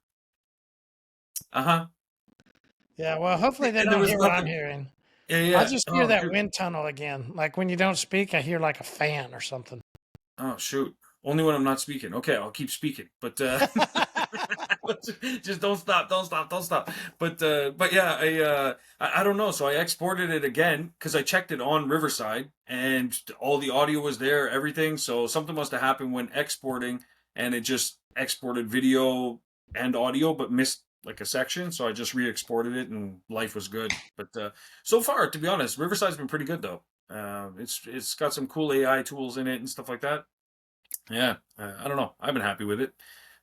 uh huh, Yeah, well, hopefully they and there don't was hear what I'm nothing. hearing. Yeah, I yeah. just hear Oh that shoot. wind tunnel again. Like when you don't speak, I hear like a fan or something. Oh shoot. Only when I'm not speaking. Okay, I'll keep speaking, but just don't stop, don't stop, don't stop. But yeah, I don't know. So I exported it again because I checked it on Riverside and all the audio was there, everything. So something must have happened when exporting, and it just exported video and audio, but missed like a section. So I just re-exported it, and life was good. But so far, to be honest, Riverside's been pretty good though. It's got some cool AI tools in it and stuff like that. Yeah, I don't know. I've been happy with it.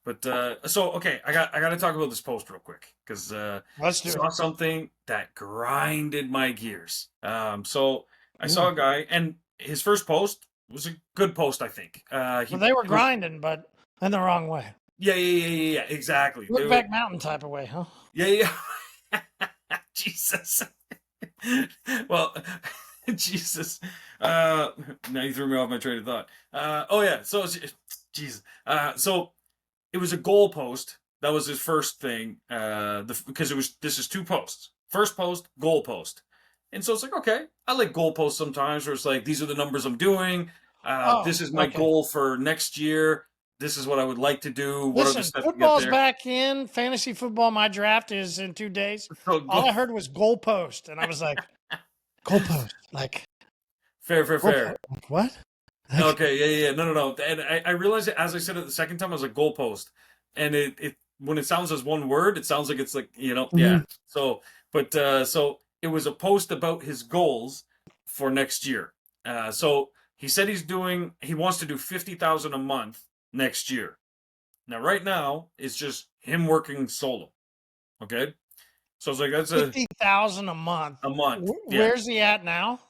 But so okay, I got to talk about this post real quick because Let's do saw it. something that grinded my gears. So I saw Ooh. a guy, and his first post was a good post, I think. Well, they were It was grinding, but in the wrong way. yeah, yeah, yeah, yeah, yeah, exactly. They Look were back mountain type of way, huh? yeah, yeah. Jesus. Well, Jesus. Now you threw me off my train of thought. Oh yeah. So Jesus. So it was a goal post That was his first thing. Because this is 2 posts. First post, goal post. And so it's like, okay, I like goal posts sometimes where it's like, these are the numbers I'm doing. This Oh, is my okay. goal for next year. This is what I would like to do. What are the Listen, steps to get football's there? back in fantasy football. My draft is in 2 days. So All go I heard was goalpost, and I was like, goalpost, like fair, fair, goalpost, fair. like what? Like, Okay, yeah. No, no, no. And I realized it as I said it the second time. I was like goalpost, and it when it sounds as one word, it sounds like it's like yeah. mhm. So, but so it was a post about his goals for next year. So he said he wants to do 50,000 a month next year. Now, right now, it's just him working solo. Okay, so I was like, that's 50,000 a month. a month. Yeah. Where's he at now?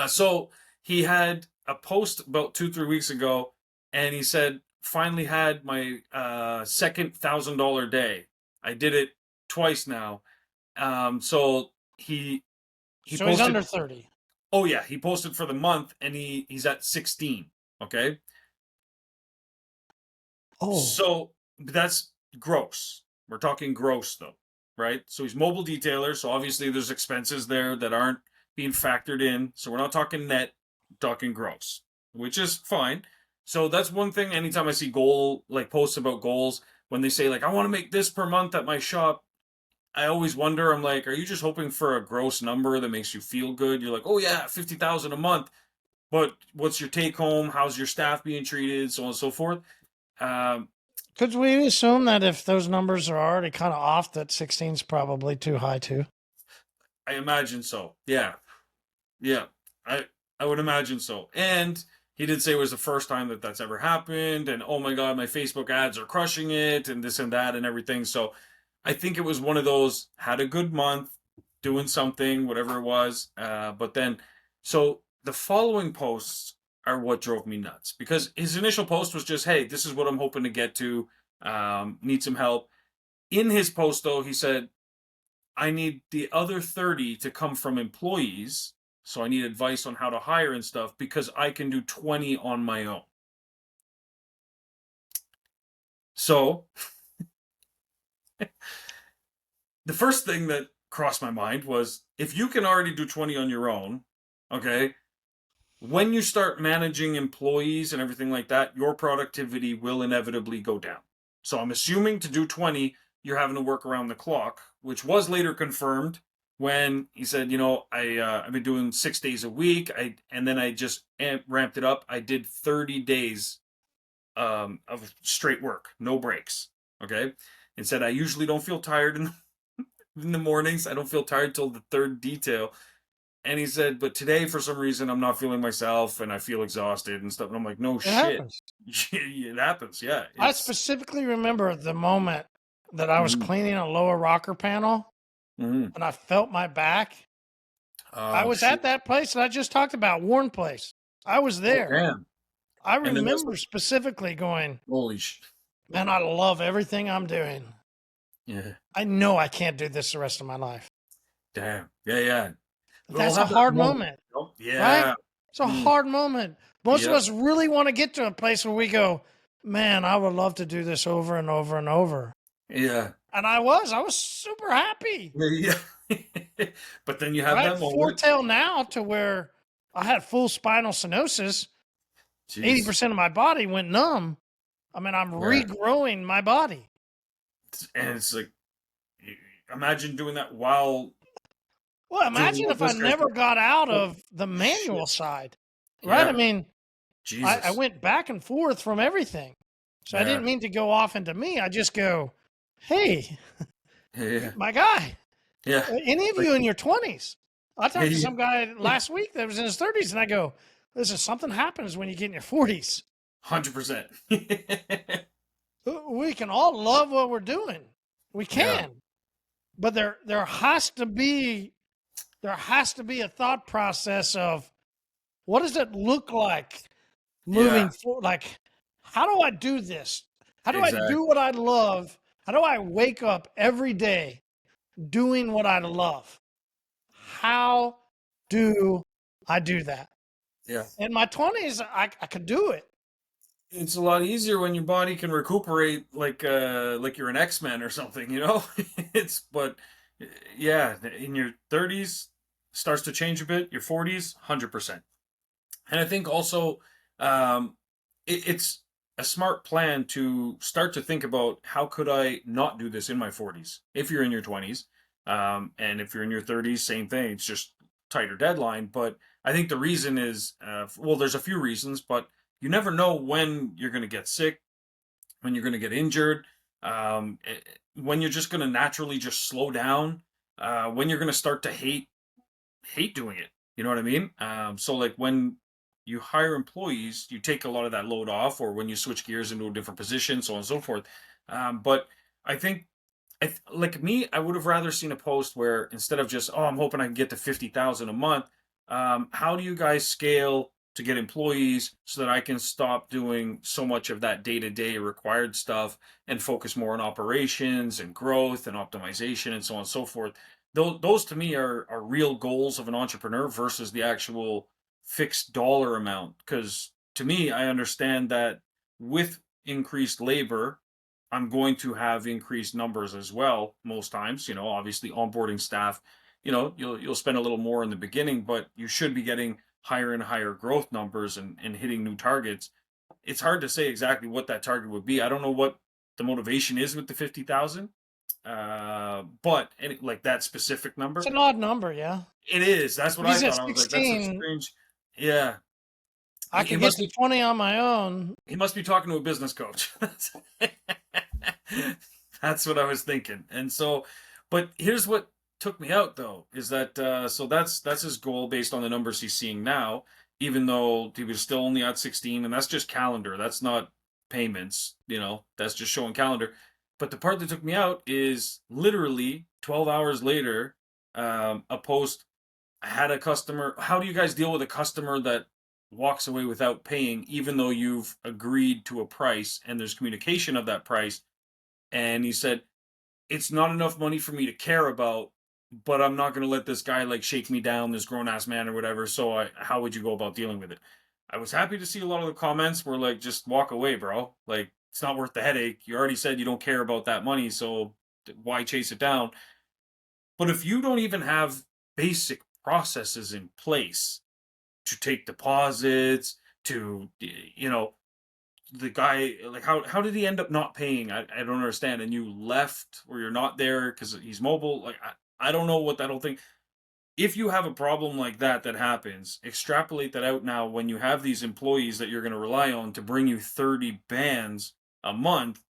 So he had a post about 2 3 weeks ago, and he said, "Finally had my second $1,000 day. I did it twice now." So he So he's posted. under 30. Oh yeah, he posted for the month, and he's at 16. Okay, Oh, so that's gross. We're talking gross though, right? So he's mobile detailer, so obviously there's expenses there that aren't being factored in. So we're not talking net, we're talking gross, which is fine. So that's one thing. Anytime I see goal like posts about goals, when they say like I want to make this per month at my shop, I always wonder. I'm like, are you just hoping for a gross number that makes you feel good? You're like, oh yeah, 50,000 a month, but what's your take home? How's your staff being treated? So on and so forth. Um, could we assume that if those numbers are already kind of off, that 16 is probably too high too? I imagine so. Yeah, yeah. I would imagine so. And he did say it was the first time that that's ever happened. And oh my god, my Facebook ads are crushing it, and this and that and everything. So I think it was one of those had a good month doing something, whatever it was. But then, so the following posts are what drove me nuts because his initial post was just, "Hey, this is what I'm hoping to get to. Need some help." In his post, though, he said, I need the other 30 to come from employees. So I need advice on how to hire and stuff because I can do 20 on my own. So the first thing that crossed my mind was if you can already do 20 on your own, okay, when you start managing employees and everything like that, your productivity will inevitably go down. So I'm assuming to do 20, you're having to work around the clock, which was later confirmed when he said, I've been doing 6 days a week. And then I just ramped it up. I did 30 days of straight work, no breaks. Okay. And said, I usually don't feel tired in the mornings. I don't feel tired till the third detail. And he said, but today, for some reason, I'm not feeling myself and I feel exhausted and stuff. And I'm like, no It shit. happens. It happens. Yeah. I It's. specifically remember the moment that I was Mhm, cleaning a lower rocker panel mhm. and I felt my back. I Oh, was shit. at that place that I just talked about, Warren Place. I was Oh, there. damn. I And then that's remember like, specifically going, holy shit. man, I love everything I'm doing. Yeah. I know I can't do this the rest of my life. Damn. Yeah, yeah. We all That's a have that hard moment. moment, right? Yeah. It's a Mm. hard moment. Most of Yep. us really want to get to a place where we go, man, I would love to do this over and over and over. Yeah. And I was super happy, Yeah. But then you have right? that moment. Foretel now to where I had full spinal stenosis. Jeez. 80% of my body went numb. I mean, I'm Yeah. regrowing my body. And it's like, imagine doing that while Well, doing imagine what if I this guy's never doing. got out Oh, of the shit. manual side, right? I Yeah. mean, I Jesus. went back and forth from everything. So I Yeah. didn't mean to go off into me. I just go, hey, Yeah. my guy, Yeah. any of Like, you in your 20s? I talked to yeah. some guy last week that was in his 30s, and I go, listen, something happens when you get in your 40s. 100%. We can all love what we're doing. We Yeah. can. But there has to be a thought process of what does it look like moving Yeah. forward? Like, how do I do this? How do I do Exactly. what I love? How do I wake up every day doing what I love? How do I do that? Yeah. In my 20s, I could do it. It's a lot easier when your body can recuperate like you're an X-Men or something, you know? It's but yeah, in your 30s starts to change a bit, your 40s 100%. And I think also um it's a smart plan to start to think about how could I not do this in my 40s if you're in your 20s. And if you're in your 30s, same thing. It's just tighter deadline. But I think the reason is, well, there's a few reasons, but you never know when you're going to get sick, when you're going to get injured, when you're just going to naturally just slow down, when you're going to start to hate doing it. You know what I mean? So like when you hire employees, you take a lot of that load off, or when you switch gears into a different position, so on and so forth. But I think, like me, I would have rather seen a post where instead of just, oh, I'm hoping I can get to 50,000 a month. How do you guys scale to get employees so that I can stop doing so much of that day to day required stuff and focus more on operations and growth and optimization and so on and so forth? Those to me are real goals of an entrepreneur versus the actual fixed dollar amount. Because to me, I understand that with increased labor, I'm going to have increased numbers as well. Most times, obviously onboarding staff, you'll spend a little more in the beginning, but you should be getting higher and higher growth numbers and hitting new targets. It's hard to say exactly what that target would be. I don't know what the motivation is with the 50,000, but like that specific It's number, an odd number, yeah. it is. That's If what I he's at thought. I was like, that's a 16, strange. Yeah, I he could get must to be. 20 on my own. He must be talking to a business coach. That's what I was thinking. And so, but here's what took me out though, is that so that's his goal based on the numbers he's seeing now, even though he was still only at 16, and that's just calendar. That's not payments, that's just showing calendar. But the part that took me out is literally 12 hours later, a post. I had a customer. How do you guys deal with a customer that walks away without paying, even though you've agreed to a price and there's communication of that price? And he said, it's not enough money for me to care about, but I'm not going to let this guy like shake me down, this grown ass man or whatever. So how would you go about dealing with it? I was happy to see a lot of the comments were like, just walk away, bro. Like, it's not worth the headache. You already said you don't care about that money. So why chase it down? But if you don't even have basic processes in place to take deposits, to, the guy, like, how did he end up not paying? I don't understand. And you left, or you're not there because he's mobile. Like, I don't know what that whole thing. If you have a problem like that happens, extrapolate that out now when you have these employees that you're going to rely on to bring you 30 bands a month.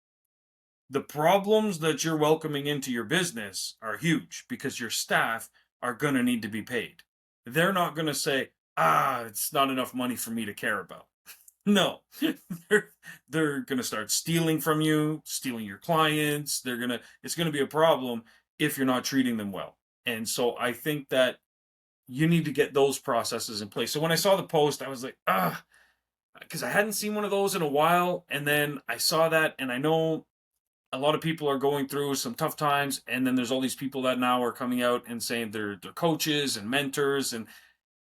The problems that you're welcoming into your business are huge because your staff are going to need to be paid. They're not going to say, it's not enough money for me to care about. No, they're going to start stealing from you, stealing your clients. It's going to be a problem if you're not treating them well. And so I think that you need to get those processes in place. So when I saw the post, I was like, because I hadn't seen one of those in a while. And then I saw that, and I know a lot of people are going through some tough times, and then there's all these people that now are coming out and saying they're coaches and mentors, and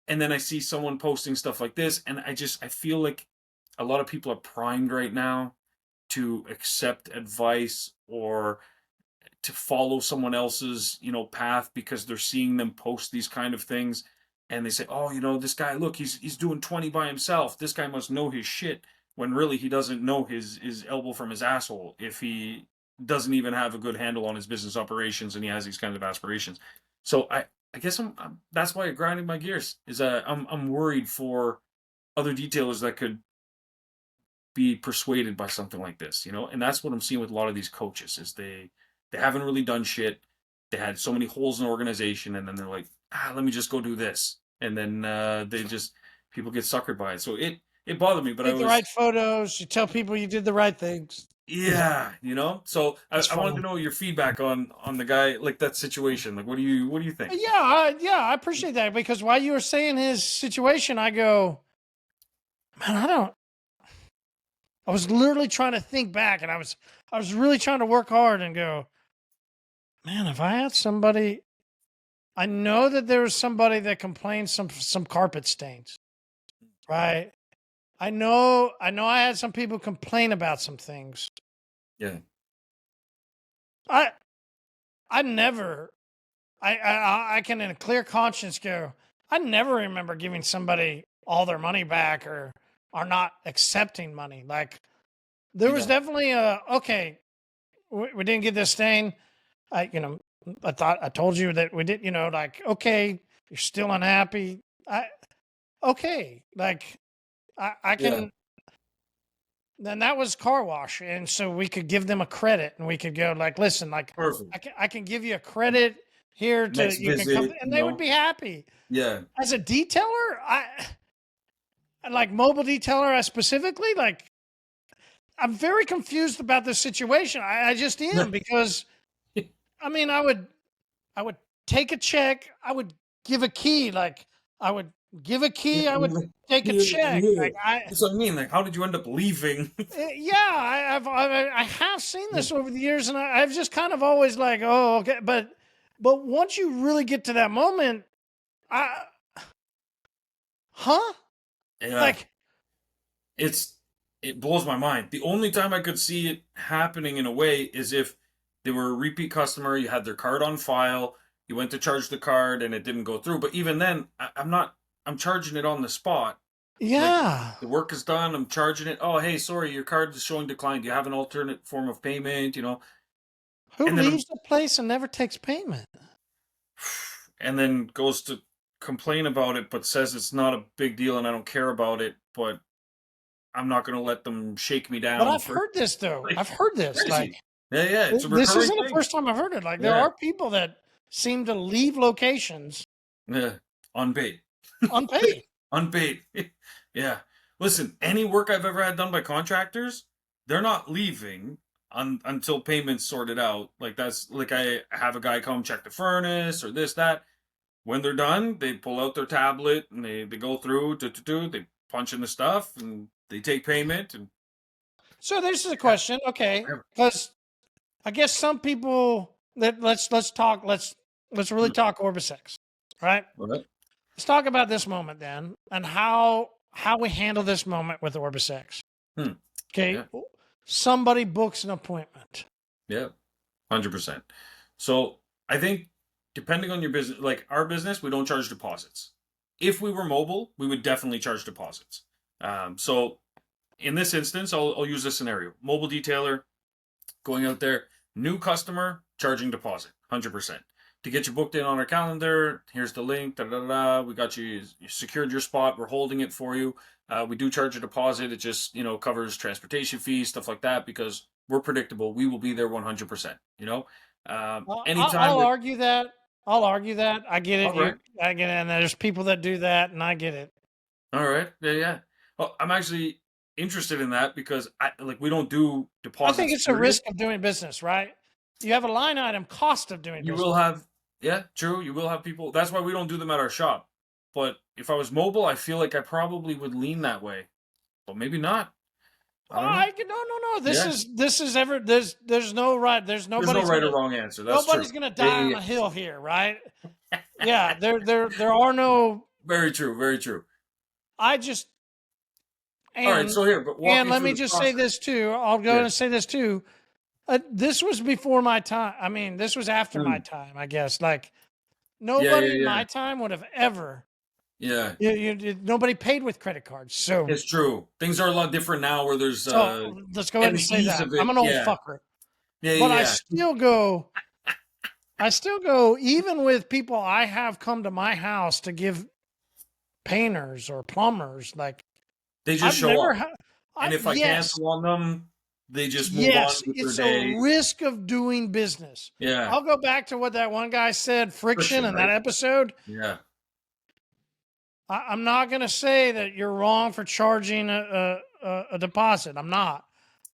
then I see someone posting stuff like this, and I feel like a lot of people are primed right now to accept advice or to follow someone else's path because they're seeing them post these kind of things, and they say, oh, this guy, look, he's doing 20 by himself, this guy must know his shit, when really he doesn't know his elbow from his asshole if he doesn't even have a good handle on his business operations and he has these kinds of aspirations. So I guess I'm that's why I'm grinding my gears, is I'm worried for other detailers that could be persuaded by something like this, and that's what I'm seeing with a lot of these coaches, is they haven't really done shit. They had so many holes in the organization, and then they're like, let me just go do this, and then they just people get suckered by it. So it bothered me, but I Take the was, right photos. You tell people you did the right things. yeah, So It's I wanted to fun. know your feedback on the guy, like that situation. Like, what do you think? Yeah, I appreciate that, because while you were saying his situation, I go, man, I was literally trying to think back, and I was really trying to work hard and go, man, if I had somebody, I know that there was somebody that complained some carpet stains, right? I know I had some people complain about some things. Yeah. I I never I can in a clear conscience go, I never remember giving somebody all their money back or are not accepting money. Like there was Yeah. definitely okay, we didn't get this thing. I told you that we did, like, okay, you're still unhappy. Okay, like I Yeah. can, then that was car wash. And so we could give them a credit and we could go like, listen, like Perfect. I can give you a credit here to, Next you can come visit, and they would be happy. Yeah. As a detailer, like mobile detailer, specifically, like I'm very confused about this situation. I just am because I mean, I would take a check. I would give a key. Like I would give a key. I would take a check. Yeah. Like That's what I mean. Like, how did you end up leaving? yeah, I have seen this over the years, and I've just kind of always like, oh, okay, but once you really get to that moment, I, huh? Yeah. Like, It's it blows my mind. The only time I could see it happening in a way is if they were a repeat customer, you had their card on file, you went to charge the card and it didn't go through. But even then, I'm not I'm charging it on the spot. Like yeah, the work is done, I'm charging it. Oh, hey, sorry, your card is showing declined. Do you have an alternate form of payment? who And then leaves the place and never takes payment? and then goes to complain about it, but says it's not a big deal and I don't care about it. But I'm not going to let them shake me But down I've for heard this though. like I've heard this. Like, crazy. Yeah, yeah, it's a this recurring isn't the thing. first time I've heard it. Like, there Yeah, are people that seem to leave locations yeah, unpaid, unpaid. unpaid. Yeah. Listen, any work I've ever had done by contractors, they're not leaving until payments sorted out. Like that's like I have a guy come check the furnace or this that. When they're done, they pull out their tablet and they go through, they punch in the stuff and they take payment and So this is a yeah, question, okay? whatever. Because I guess some people that let's really talk OrbisX, right? What? Let's talk about this moment then, and how we handle this moment with OrbisX. Hmm. Okay, Yeah. somebody books an appointment. Yeah. 100%. So I think depending on your business, like our business, we don't charge deposits. If we were mobile, we would definitely charge deposits. So in this instance, I'll use this scenario: mobile detailer going out there, new customer charging deposit, 100%. To get you booked in on our calendar, here's the link. Da, da, da, we got you. You secured your spot. We're holding it for you. We do charge a deposit. It just covers transportation fees, stuff like that, because we're predictable. We will be there 100%. Anytime I'll that. argue that. I'll argue that. I get it. All right, I get it. And there's people that do that, and I get it. all right, yeah, yeah. Well, I'm actually interested in that because we don't do I think deposits. it's a Period. risk of doing business, right? You have a line item cost of doing You business. will have, yeah, true. You will have people. That's why we don't do them at our shop. But if I was mobile, I feel like I probably would lean that way. But maybe not. I don't know. No. Yeah. This is ever there's no right. There's no right or wrong answer. That's true. Nobody's gonna Yeah, die yeah, on yeah. a hill here, right? Yeah, there are no. Very true. Very true. I just All right. and So here, but walk and me let through me the just say process. this too. I'll go Yeah. and say this too. This was before my time. I mean, this was after my Mm. time, I guess. Like Yeah, nobody yeah, in yeah. my time would have ever. Yeah. Nobody paid with credit cards. It's true. Things are a lot different now where there's So let's go ahead and and the say ease that of I'm it. an old Yeah. fucker, Yeah, but yeah, I still go, even with people I have come to my house to give painters or plumbers. Like they just I've show never up. had. And if I Yes, cancel on them, they just move on yes, with their it's a day. risk of doing business. Yeah. I'll go back to what that one guy said, friction, Friction, in that right? episode. Yeah. I'm not going to say that you're wrong for charging a deposit. I'm not.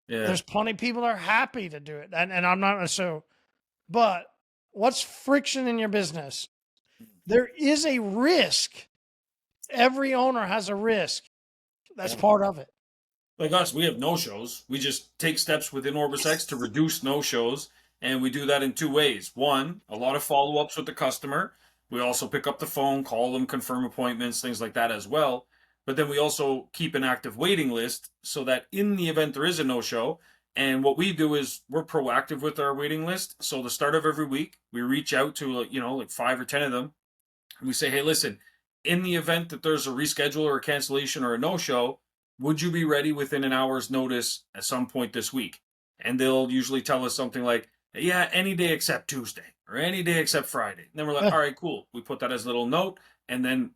Yeah. There's plenty of people that are happy to do it, and I'm not so. But what's friction in your business? There is a risk. Every owner has a risk. That's Yeah. part of it. Like us, we have no shows. We just take steps within OrbisX to reduce no shows. And we do that in two ways. One, a lot of follow ups with the customer. We also pick up the phone, call them, confirm appointments, things like that as well. but then we also keep an active waiting list so that in the event there is a no-show, and what we do is we're proactive with our waiting list. So the start of every week, we reach out to like 5 or 10 of them, and we say, hey, listen, in the event that there's a reschedule or a cancellation or a no-show, would you be ready within an hour's notice at some point this week? And they'll usually tell us something like, yeah, any day except Tuesday or any day except Friday. And then we're like, all right, cool. We put that as a little note. And then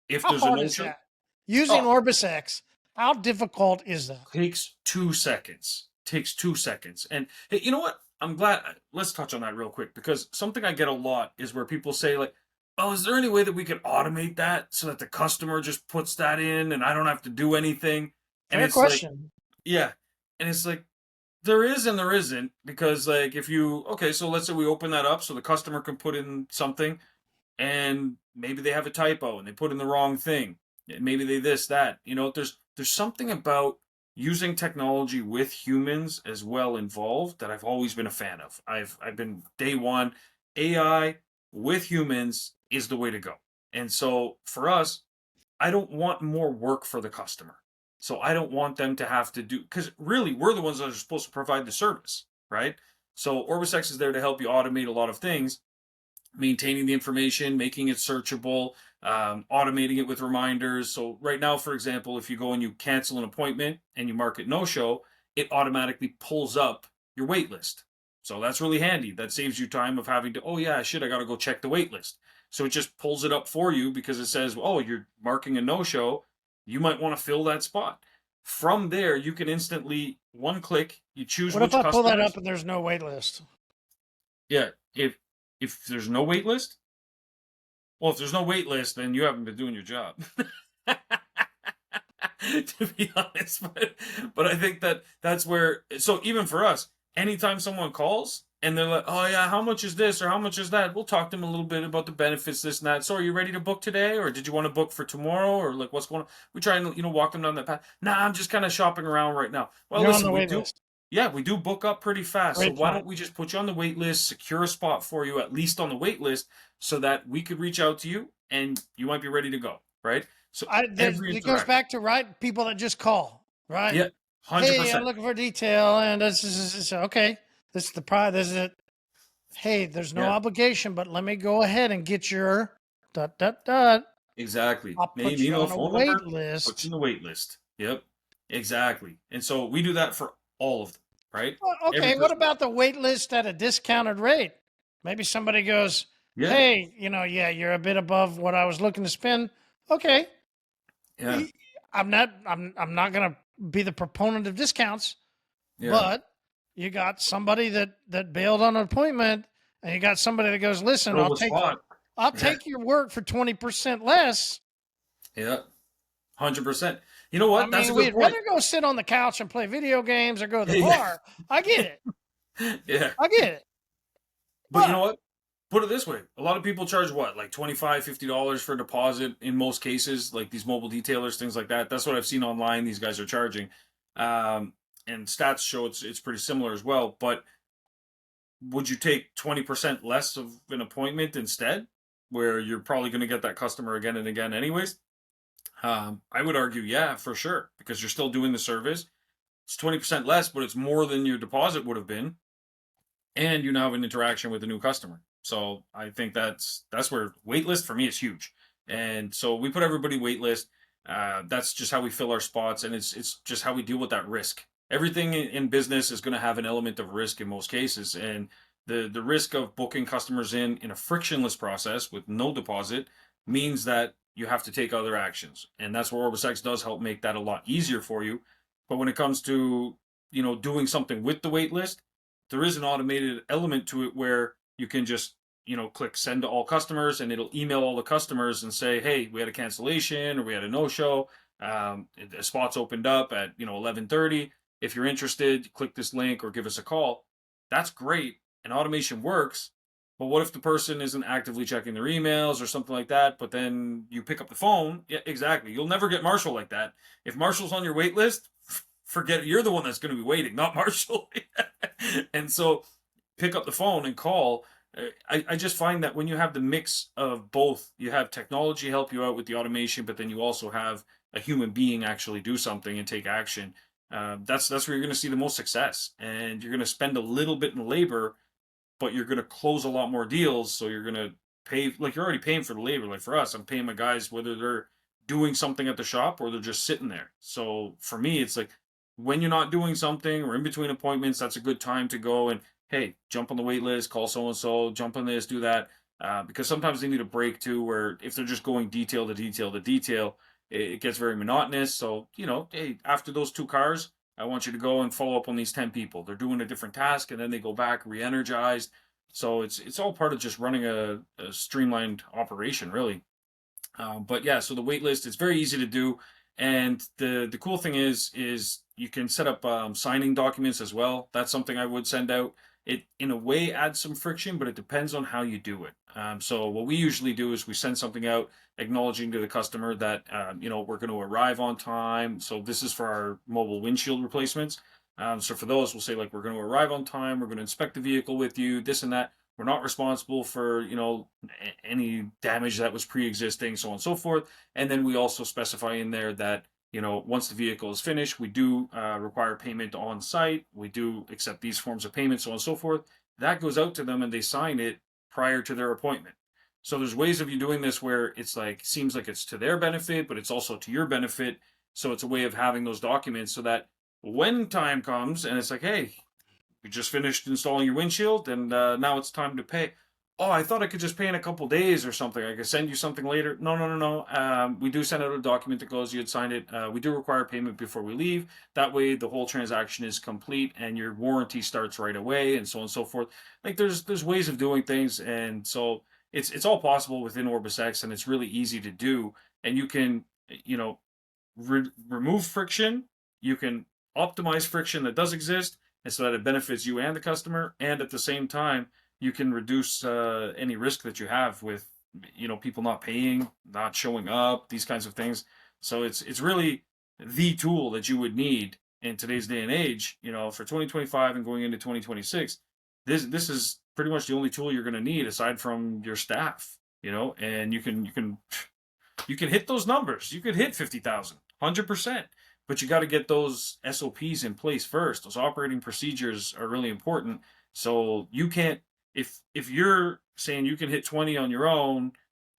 if How there's a hard is no-show, that? Using oh, OrbisX, how difficult is that? takes 2 seconds. Takes 2 seconds. And hey, you know what? I'm glad. Let's touch on that real quick because something I get a lot is where people say, like, oh, is there any way that we could automate that so that the customer just puts that in and I don't have to do anything? And Fair it's like, question. yeah. And it's like, there is and there isn't because, like, if you, okay, so let's say we open that up so the customer can put in something and maybe they have a typo and they put in the wrong thing. Maybe they this, that. There's something about using technology with humans as well involved that I've always been a fan of. I've been day one. AI with humans is the way to go. And so for us, I don't want more work for the customer. So I don't want them to have to do because really we're the ones that are supposed to provide the service, right? So OrbisX is there to help you automate a lot of things, maintaining the information, making it searchable, automating it with reminders. So right now, for example, if you go and you cancel an appointment and you mark it no show, it automatically pulls up your wait list. So that's really handy. That saves you time of having to, oh yeah, shit, I got to go check the wait list. So it just pulls it up for you because it says, oh, you're marking a no show. You might want to fill that spot. From there, you can instantly one click, you choose What if which I pull that customers. up and there's no wait list? Yeah, if there's no wait list, well, if there's no wait list, then you haven't been doing your job. To be honest, but I think that's where. So even for us, anytime someone calls and they're like, "Oh yeah, how much is this or how much is that?" We'll talk to them a little bit about the benefits, this and that. So are you ready to book today, or did you want to book for tomorrow, or like what's going on? We try and walk them down that path. Nah, I'm just kind of shopping around right now. Well, You're on listen, the we wait do. list. Yeah, we do book up pretty fast. So Great why point. don't we just put you on the wait list, secure a spot for you at least on the wait list, so that we could reach out to you and you might be ready to go, right? So every It goes interaction. back to people that just call, right? Yeah, one hundred Hey, I'm percent. looking for detail, and this okay. This is the price. This is it. Hey, there's no Yeah, obligation, but let me go ahead and get your dot dot dot. exactly. I'll Name, put you email, on a phone wait number, put you list. in the wait list. Yep, exactly. And so we do that for all of them, right? Well, Every okay, what customer. about the wait list at a discounted rate? Maybe somebody goes, Yeah, "Hey, yeah, you're a bit above what I was looking to spend." Okay, yeah, I'm not gonna be the proponent of discounts, yeah. but you got somebody that bailed on an appointment, and you got somebody that goes, "Listen, Fill the spot. I'll Yeah, take your work for 20% less." yeah, 100%. You know I what? That's a mean, good we'd point. rather go sit on the couch and play video games or go to the Yeah, bar. I get it. yeah. I get it. But you know But what? Put it this way: a lot of people charge what, like 25, $50 for a deposit in most cases, like these mobile detailers, things like that. That's what I've seen online. These guys are charging, and stats show it's pretty similar as well. But would you take 20% less of an appointment instead, where you're probably going to get that customer again and again, anyways? I would argue, yeah, for sure, because you're still doing the service. It's 20% less, but it's more than your deposit would have been, and you now have an interaction with a new customer. So I think that's where waitlist for me is huge. And so we put everybody waitlist. That's just how we fill our spots, and it's just how we deal with that risk. Everything in business is going to have an element of risk in most cases, and the risk of booking customers in a frictionless process with no deposit means that you have to take other actions, and that's where OrbisX does help make that a lot easier for you. But when it comes to doing something with the waitlist, there is an automated element to it where you can just click send to all customers and it'll email all the customers and say, hey, we had a cancellation or we had a no show, a spot's opened up at 11:30. If you're interested, click this link or give us a call. That's great, and automation works. But what if the person isn't actively checking their emails or something like that, but then you pick up the phone? Yeah, exactly, you'll never get Marshall like that. If Marshall's on your wait list, forget it. You're the one that's going to be waiting, not Marshall. And so pick up the phone and call. I just find that when you have the mix of both, you have technology help you out with the automation, but then you also have a human being actually do something and take action. That's where you're going to see the most success, and you're going to spend a little bit in labor, but you're going to close a lot more deals. So you're going to pay, like you're already paying for the labor. Like for us, I'm paying my guys whether they're doing something at the shop or they're just sitting there. So for me, it's like when you're not doing something or in between appointments, that's a good time to go and hey, jump on the wait list, call so and so, jump on this, do that. Because sometimes they need a break too, where if they're just going detail to detail to detail, it gets very monotonous. So, hey, after those two cars, I want you to go and follow up on these 10 people. They're doing a different task and then they go back re energized. So it's all part of just running a streamlined operation, really. But yeah, so the wait list, it's very easy to do, and the cool thing is you can set up signing documents as well. That's something I would send out. It in a way adds some friction, but it depends on how you do it. So what we usually do is we send something out acknowledging to the customer that we're going to arrive on time. So this is for our mobile windshield replacements. So for those, we'll say like we're going to arrive on time. We're going to inspect the vehicle with you. This and that. We're not responsible for any damage that was pre-existing, so on and so forth. And then we also specify in there that once the vehicle is finished, we do require payment on site. We do accept these forms of payment, so on and so forth. That goes out to them, and they sign it prior to their appointment. So there's ways of you doing this where it's like seems like it's to their benefit, but it's also to your benefit. So it's a way of having those documents so that when time comes and it's like, hey, we just finished installing your windshield and now it's time to pay. Oh, I thought I could just pay in a couple days or something. I could send you something later. No, no, no, no. We do send out a document that goes, you had signed it. We do require payment before we leave. That way, the whole transaction is complete and your warranty starts right away, and so on and so forth. Like there's ways of doing things, and so it's all possible within OrbisX, and it's really easy to do. And you can remove friction. You can optimize friction that does exist, and so that it benefits you and the customer. And at the same time, you can reduce any risk that you have with people not paying, not showing up, these kinds of things. So it's really the tool that you would need in today's day and age. For 2025 and going into 2026, this is pretty much the only tool you're going to need aside from your staff. And you can hit those numbers. You could hit 50,000, 100%. But you got to get those SOPs in place first. Those operating procedures are really important. So you can't, if you're saying you can hit 20 on your own,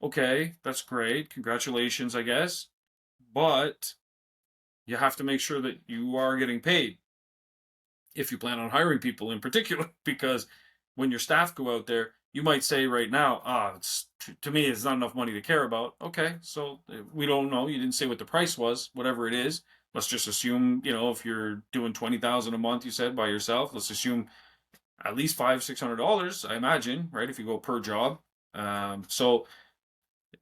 okay, that's great. Congratulations, I guess. But you have to make sure that you are getting paid if you plan on hiring people in particular, because when your staff go out there, you might say right now, to me, it's not enough money to care about. Okay, so we don't know. You didn't say what the price was, whatever it is. Let's just assume, if you're doing 20,000 a month, you said by yourself, let's assume at least $500-600, I imagine, right? If you go per job. So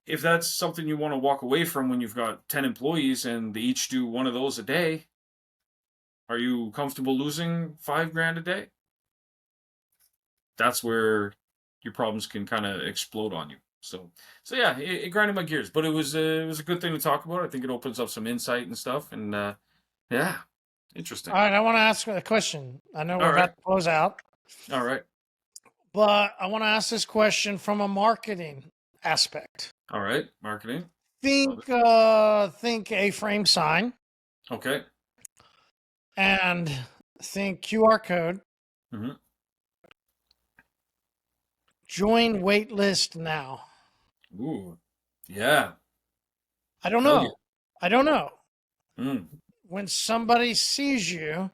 if that's something you want to walk away from when you've got 10 employees and they each do one of those a day, are you comfortable losing $5,000 a day? That's where your problems can kind of explode on you. So yeah, it grinded my gears, but it was a good thing to talk about. I think it opens up some insight and stuff, and yeah, interesting. All right, I want to ask a question. I know we're All right, about to close out, all right, but I want to ask this question from a marketing aspect. all right. Marketing. Love Think A-frame sign it. Okay. and think QR code. Mm-hmm. Join waitlist now. Ooh, yeah. I don't Hell know. I don't know. yeah. Mm. When somebody sees you,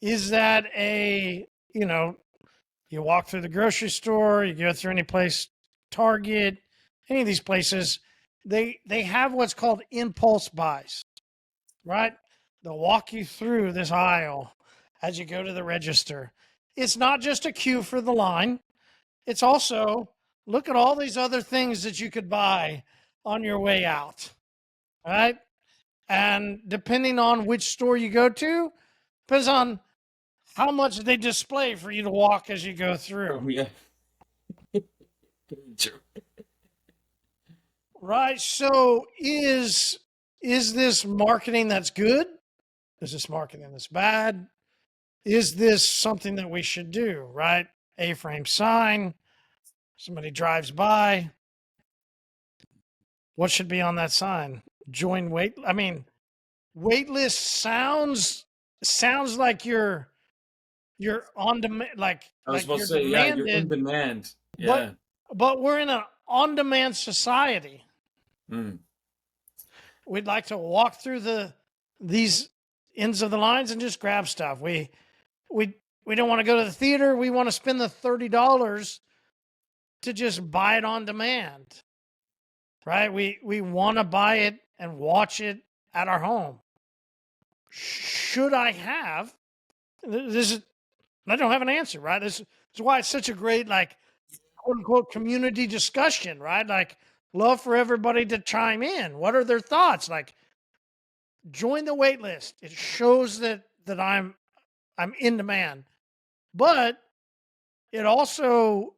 is that you walk through the grocery store, you go through any place, Target, any of these places, they have what's called impulse buys, right? They'll walk you through this aisle as you go to the register. It's not just a queue for the line. It's also look at all these other things that you could buy on your way out, right? And depending on which store you go to, depends on how much they display for you to walk as you go through. Oh yeah. True. Right. So is this marketing that's good? Is this marketing that's bad? Is this something that we should do? Right. A-frame sign. Somebody drives by. What should be on that sign? Join wait. I mean, waitlist sounds like you're on demand, I was about to you're say, yeah, you're in demanded, demand. but Yeah. we're in an on demand society. Mm. We'd like to walk through these ends of the lines and just grab stuff. We we don't want to go to the theater. We want to spend the $30 to just buy it on demand. Right? We want to buy it and watch it at our home. Should I have this is I don't have an answer, right? This is why it's such a great, like, quote unquote community discussion, right? Like, love for everybody to chime in. What are their thoughts? Like, join the wait list. It shows that I'm in demand. But it also,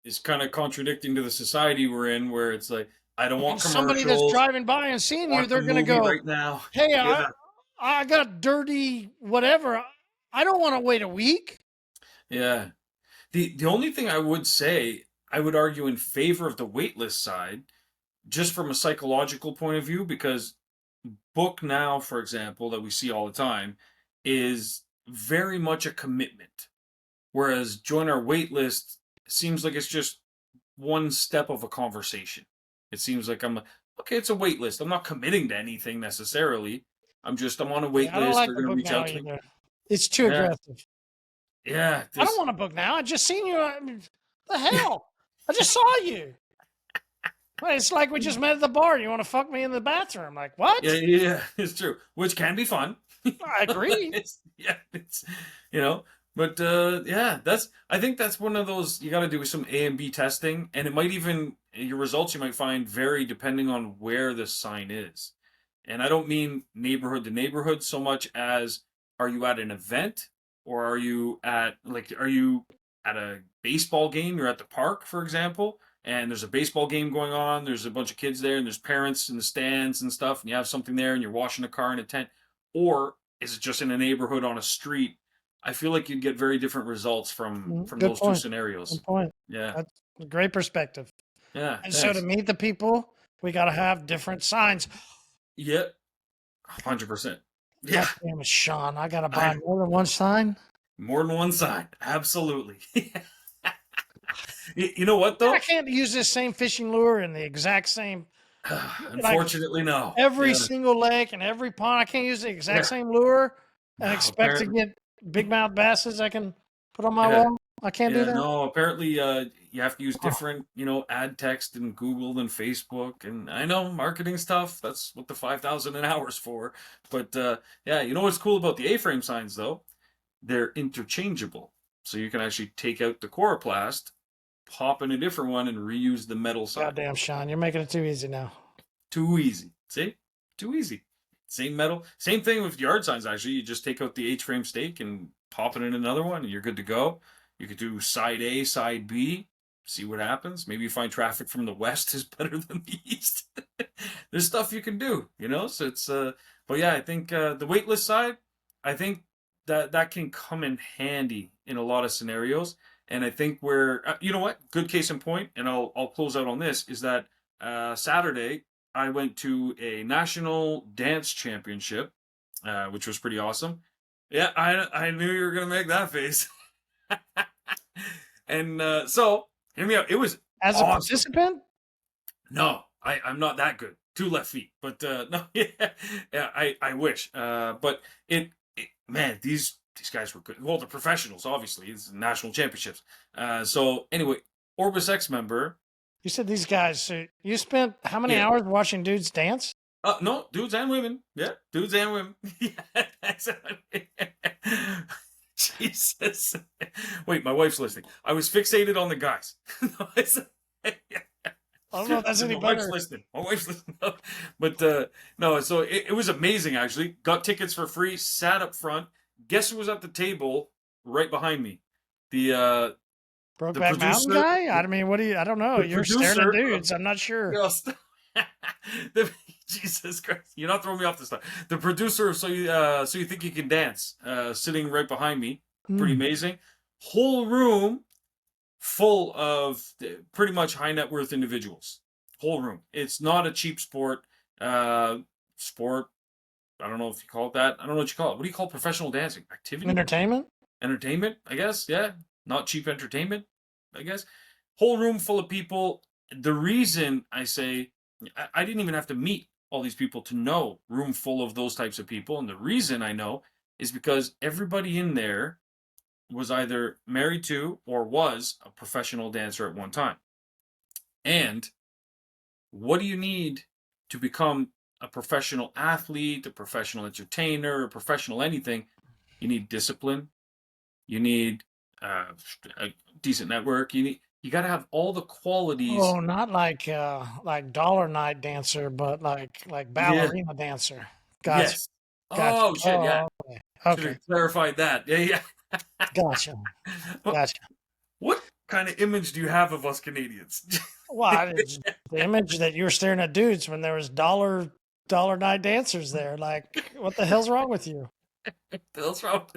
It's kind of contradicting to the society we're in, where it's like, I don't want somebody that's commercials. driving by and seeing you, Want the they're gonna movie go, right now. hey, Yeah. I got dirty whatever. I don't want to wait a week. Yeah. The only thing I would say, I would argue in favor of the waitlist side, just from a psychological point of view, because book now, for example, that we see all the time, is very much a commitment. Whereas join our waitlist seems like it's just one step of a conversation. It seems like okay, it's a waitlist. I'm not committing to anything necessarily. I'm on a wait Yeah, I don't list. like They're the going to book reach now out to me. either. It's too Yeah. aggressive. Yeah. I don't want to book now. I just seen you. The hell? I just saw you. Well, it's like we just met at the bar. You want to fuck me in the bathroom? Like, what? Yeah, it's true. Which can be fun. I agree. It's but yeah, I think that's one of those you got to do some A and B testing, and it might even your results you might find vary depending on where the sign is. And I don't mean neighborhood to neighborhood so much as, are you at an event, or are you at a baseball game? You're at the park, for example, and there's a baseball game going on. There's a bunch of kids there, and there's parents in the stands and stuff, and you have something there, and you're washing a car in a tent. Or is it just in a neighborhood on a street? I feel like you'd get very different results from Good those two point. scenarios. Good point. Yeah. That's a great perspective. Yeah. And so to Thanks. meet the people, we got to have different signs. Yep. 100%. God Yeah. damn it, Shawn. I got to buy more than one sign. More than one sign. Absolutely. You know what, though? I can't use this same fishing lure in the exact same, Unfortunately, no. every Yeah. single lake and every pond. I can't use the exact same lure and No, expect to apparently, get big mouth basses I can put on my yeah. wall. I can't do Yeah, that. no, apparently you have to use Oh, different, ad text and Google and Facebook, and I know marketing stuff, that's what the 5,000 an hour is for. But yeah, you know what's cool about the A-frame signs though? They're interchangeable. So you can actually take out the coroplast, pop in a different one, and reuse the metal side. goddamn, Shawn, you're making it too easy now. Too easy. See? Too easy. Same metal. Same thing with yard signs, actually. You just take out the H-frame stake and pop it in another one, and you're good to go. You could do side A, side B, see what happens. Maybe you find traffic from the west is better than the east. There's stuff you can do, So it's, but yeah, I think the waitlist side, I think that can come in handy in a lot of scenarios. And I think you know what? Good case in point, and I'll close out on this, is that Saturday, I went to a national dance championship, which was pretty awesome. Yeah, I knew you were gonna make that face. And so, hear me out. It was As a participant? No, I'm not that good. 2 left feet, but no, yeah, I wish. But man, these guys were good. Well, they're professionals, obviously. It's national championships. So anyway, OrbisX member. You said these guys. So you spent how many Yeah. hours watching dudes dance? No, dudes and women. Yeah, dudes and women. Yeah, exactly. Jesus. Wait, my wife's listening. I was fixated on the guys. No, I don't know if that's any my better. wife's listening. My wife's listening. But no, so it was amazing, actually. Got tickets for free, sat up front. Guess who was at the table right behind me? The Brokeback Mountain producer. guy? I mean, what do you? I don't know. The You're staring at producer- dudes. I'm not sure. Yes. Jesus Christ! You're not throwing me off this time. The producer of So You Think You Can Dance, sitting right behind me, pretty amazing. Whole room full of pretty much high net worth individuals. Whole room. It's not a cheap sport. Sport. I don't know if you call it that. I don't know what you call it. What do you call professional dancing? Activity? Entertainment? Entertainment, I guess. Yeah. Not cheap entertainment, I guess. Whole room full of people. The reason I say I didn't even have to meet all these people to know room full of those types of people. And the reason I know is because everybody in there was either married to or was a professional dancer at one time. And what do you need to become a professional athlete, a professional entertainer, a professional anything? You need discipline. You need a decent network. You got to have all the qualities. Oh, not like dollar night dancer, but like Yeah. ballerina dancer. Gotcha. Yes. Gotcha. Oh shit. Yeah. Oh, okay. Should Okay. have clarified that. Yeah. Yeah. Gotcha. Gotcha. What kind of image do you have of us Canadians? Well, the image that you were staring at dudes when there was dollar night dancers there. Like, what the hell's wrong with you? That's wrong.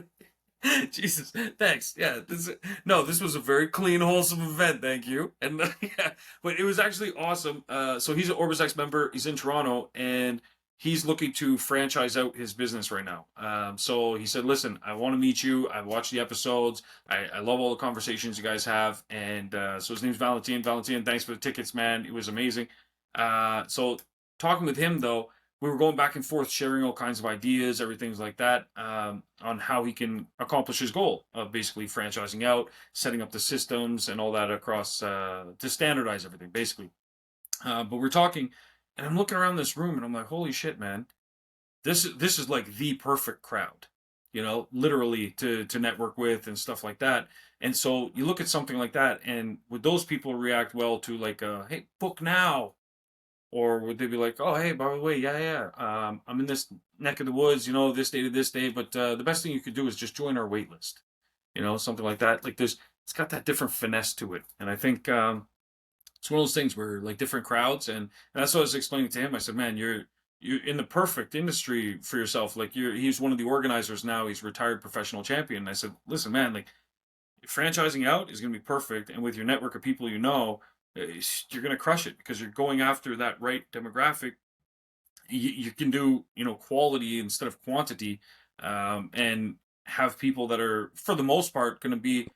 Jesus, thanks. Yeah, this was a very clean, wholesome event. Thank you. And yeah, but it was actually awesome. So he's an OrbisX member. He's in Toronto, and he's looking to franchise out his business right now. So he said, "Listen, I want to meet you. I watched the episodes. I love all the conversations you guys have." And so his name's Valentin. Valentin, thanks for the tickets, man. It was amazing. So talking with him though, we were going back and forth, sharing all kinds of ideas, everything's like that, on how he can accomplish his goal of basically franchising out, setting up the systems and all that across to standardize everything, basically. But we're talking, and I'm looking around this room, and I'm like, holy shit, man, this is like the perfect crowd, literally to network with and stuff like that. And so you look at something like that, and would those people react well to like, hey, book now? Or would they be like, oh, hey, by the way, yeah, I'm in this neck of the woods, this day to this day, but the best thing you could do is just join our wait list, something like that. Like it's got that different finesse to it. And I think it's one of those things where like different crowds, and that's what I was explaining to him. I said, man, you're in the perfect industry for yourself. Like he's one of the organizers now. He's retired professional champion. And I said, listen, man, like franchising out is going to be perfect. And with your network of people, you're going to crush it because you're going after that right demographic. You can do quality instead of quantity, and have people that are for the most part going to be.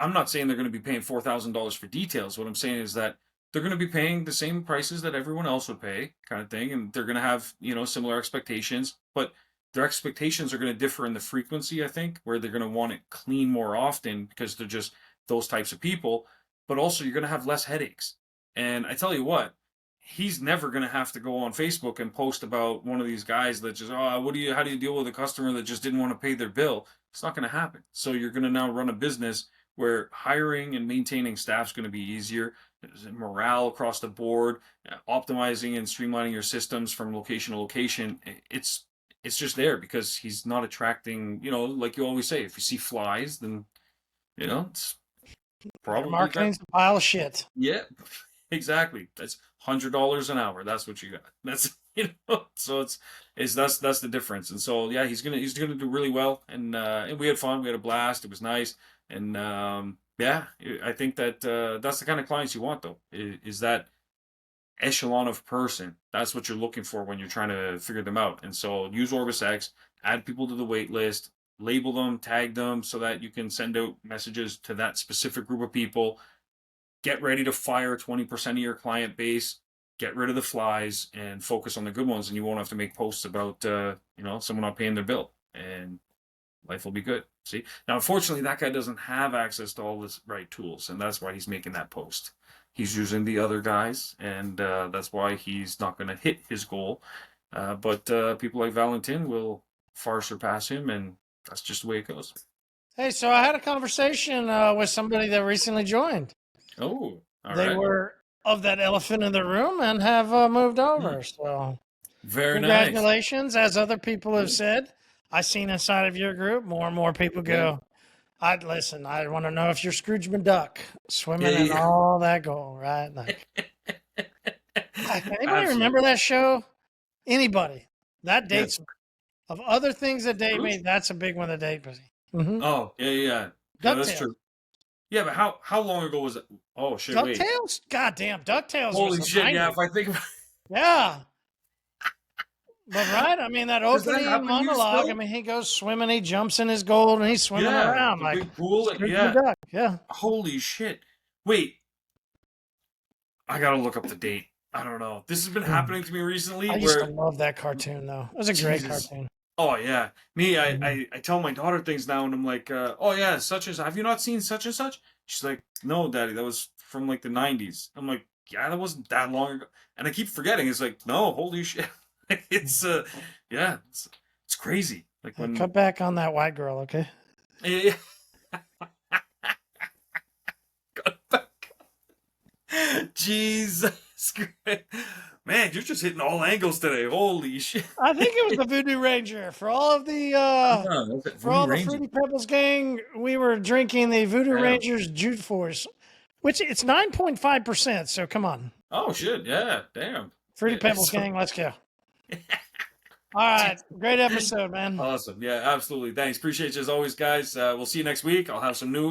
I'm not saying they're going to be paying $4,000 for details. What I'm saying is that they're going to be paying the same prices that everyone else would pay, kind of thing, and they're going to have similar expectations, but their expectations are going to differ in the frequency. I think where they're going to want it clean more often because they're just those types of people, but also you're going to have less headaches. And I tell you what, he's never going to have to go on Facebook and post about one of these guys that just, how do you deal with a customer that just didn't want to pay their bill? It's not going to happen. So you're going to now run a business where hiring and maintaining staff is going to be easier. There's morale across the board, optimizing and streamlining your systems from location to location. It's just there because he's not attracting, like you always say, if you see flies, then, it's Your probably got, marketing's a pile of shit. yeah, exactly. That's $100 an hour. That's what you got. That's so that's the difference. And so yeah, he's gonna do really well. And we had fun. We had a blast. It was nice. And yeah, I think that that's the kind of clients you want though. Is that echelon of person. That's what you're looking for when you're trying to figure them out. And so use OrbisX, add people to the wait list, label them, tag them so that you can send out messages to that specific group of people. Get ready to fire 20% of your client base. Get rid of the flies and focus on the good ones, and you won't have to make posts about someone not paying their bill, and life will be good. See, now unfortunately that guy doesn't have access to all the right tools, and that's why he's making that post. He's using the other guys, and that's why he's not going to hit his goal. But people like Valentin will far surpass him, and that's just the way it goes. Hey, so I had a conversation with somebody that recently joined. Oh, all They right. were of that elephant in the room and have moved over. So Very nice. congratulations. As other people have said, I seen inside of your group, more and more people go, I'd listen, I want to know if you're Scrooge McDuck swimming in all that gold, right? Like, anybody remember that show? Anybody? That dates me. Of other things that date me, that's a big one that dates me. Oh, yeah. Yeah, that's DuckTales. true. Yeah, but how long ago was it? Oh shit! Wait. DuckTales? Goddamn, DuckTales was Holy the shit! Yeah, 90s. if I think about, Yeah. But right, I mean that does that opening happen to you monologue. I still? mean, he goes swimming, he jumps in his gold, and he's swimming Yeah, around the like big pool. Scrooge Yeah. McDuck. Yeah, Holy shit! Wait, I gotta look up the date. I don't know. This has been happening to me recently I used to where love that cartoon though. It was a great Jesus. cartoon. Oh yeah. Me, I, Mhm. I, I tell my daughter things now and I'm like, oh yeah, such as have you not seen such and such? She's like, no, daddy, that was from like the 90s. I'm like, yeah, that wasn't that long ago. And I keep forgetting. It's like, no, holy shit. It's yeah, it's crazy. Like Hey, when cut back on that white girl, okay? yeah, Jesus Christ. Man, you're just hitting all angles today. Holy shit. I think it was the Voodoo Ranger for all of the Okay. for Voodoo all the Ranger. Fruity Pebbles gang. We were drinking the Voodoo Damn. Rangers Jute Force, which it's 9.5%. So come on, Oh shit, yeah, damn. Fruity Pebbles So, gang, let's go. All right, great episode, man. awesome. Yeah, absolutely. Thanks. Appreciate you as always, guys. We'll see you next week. I'll have some news.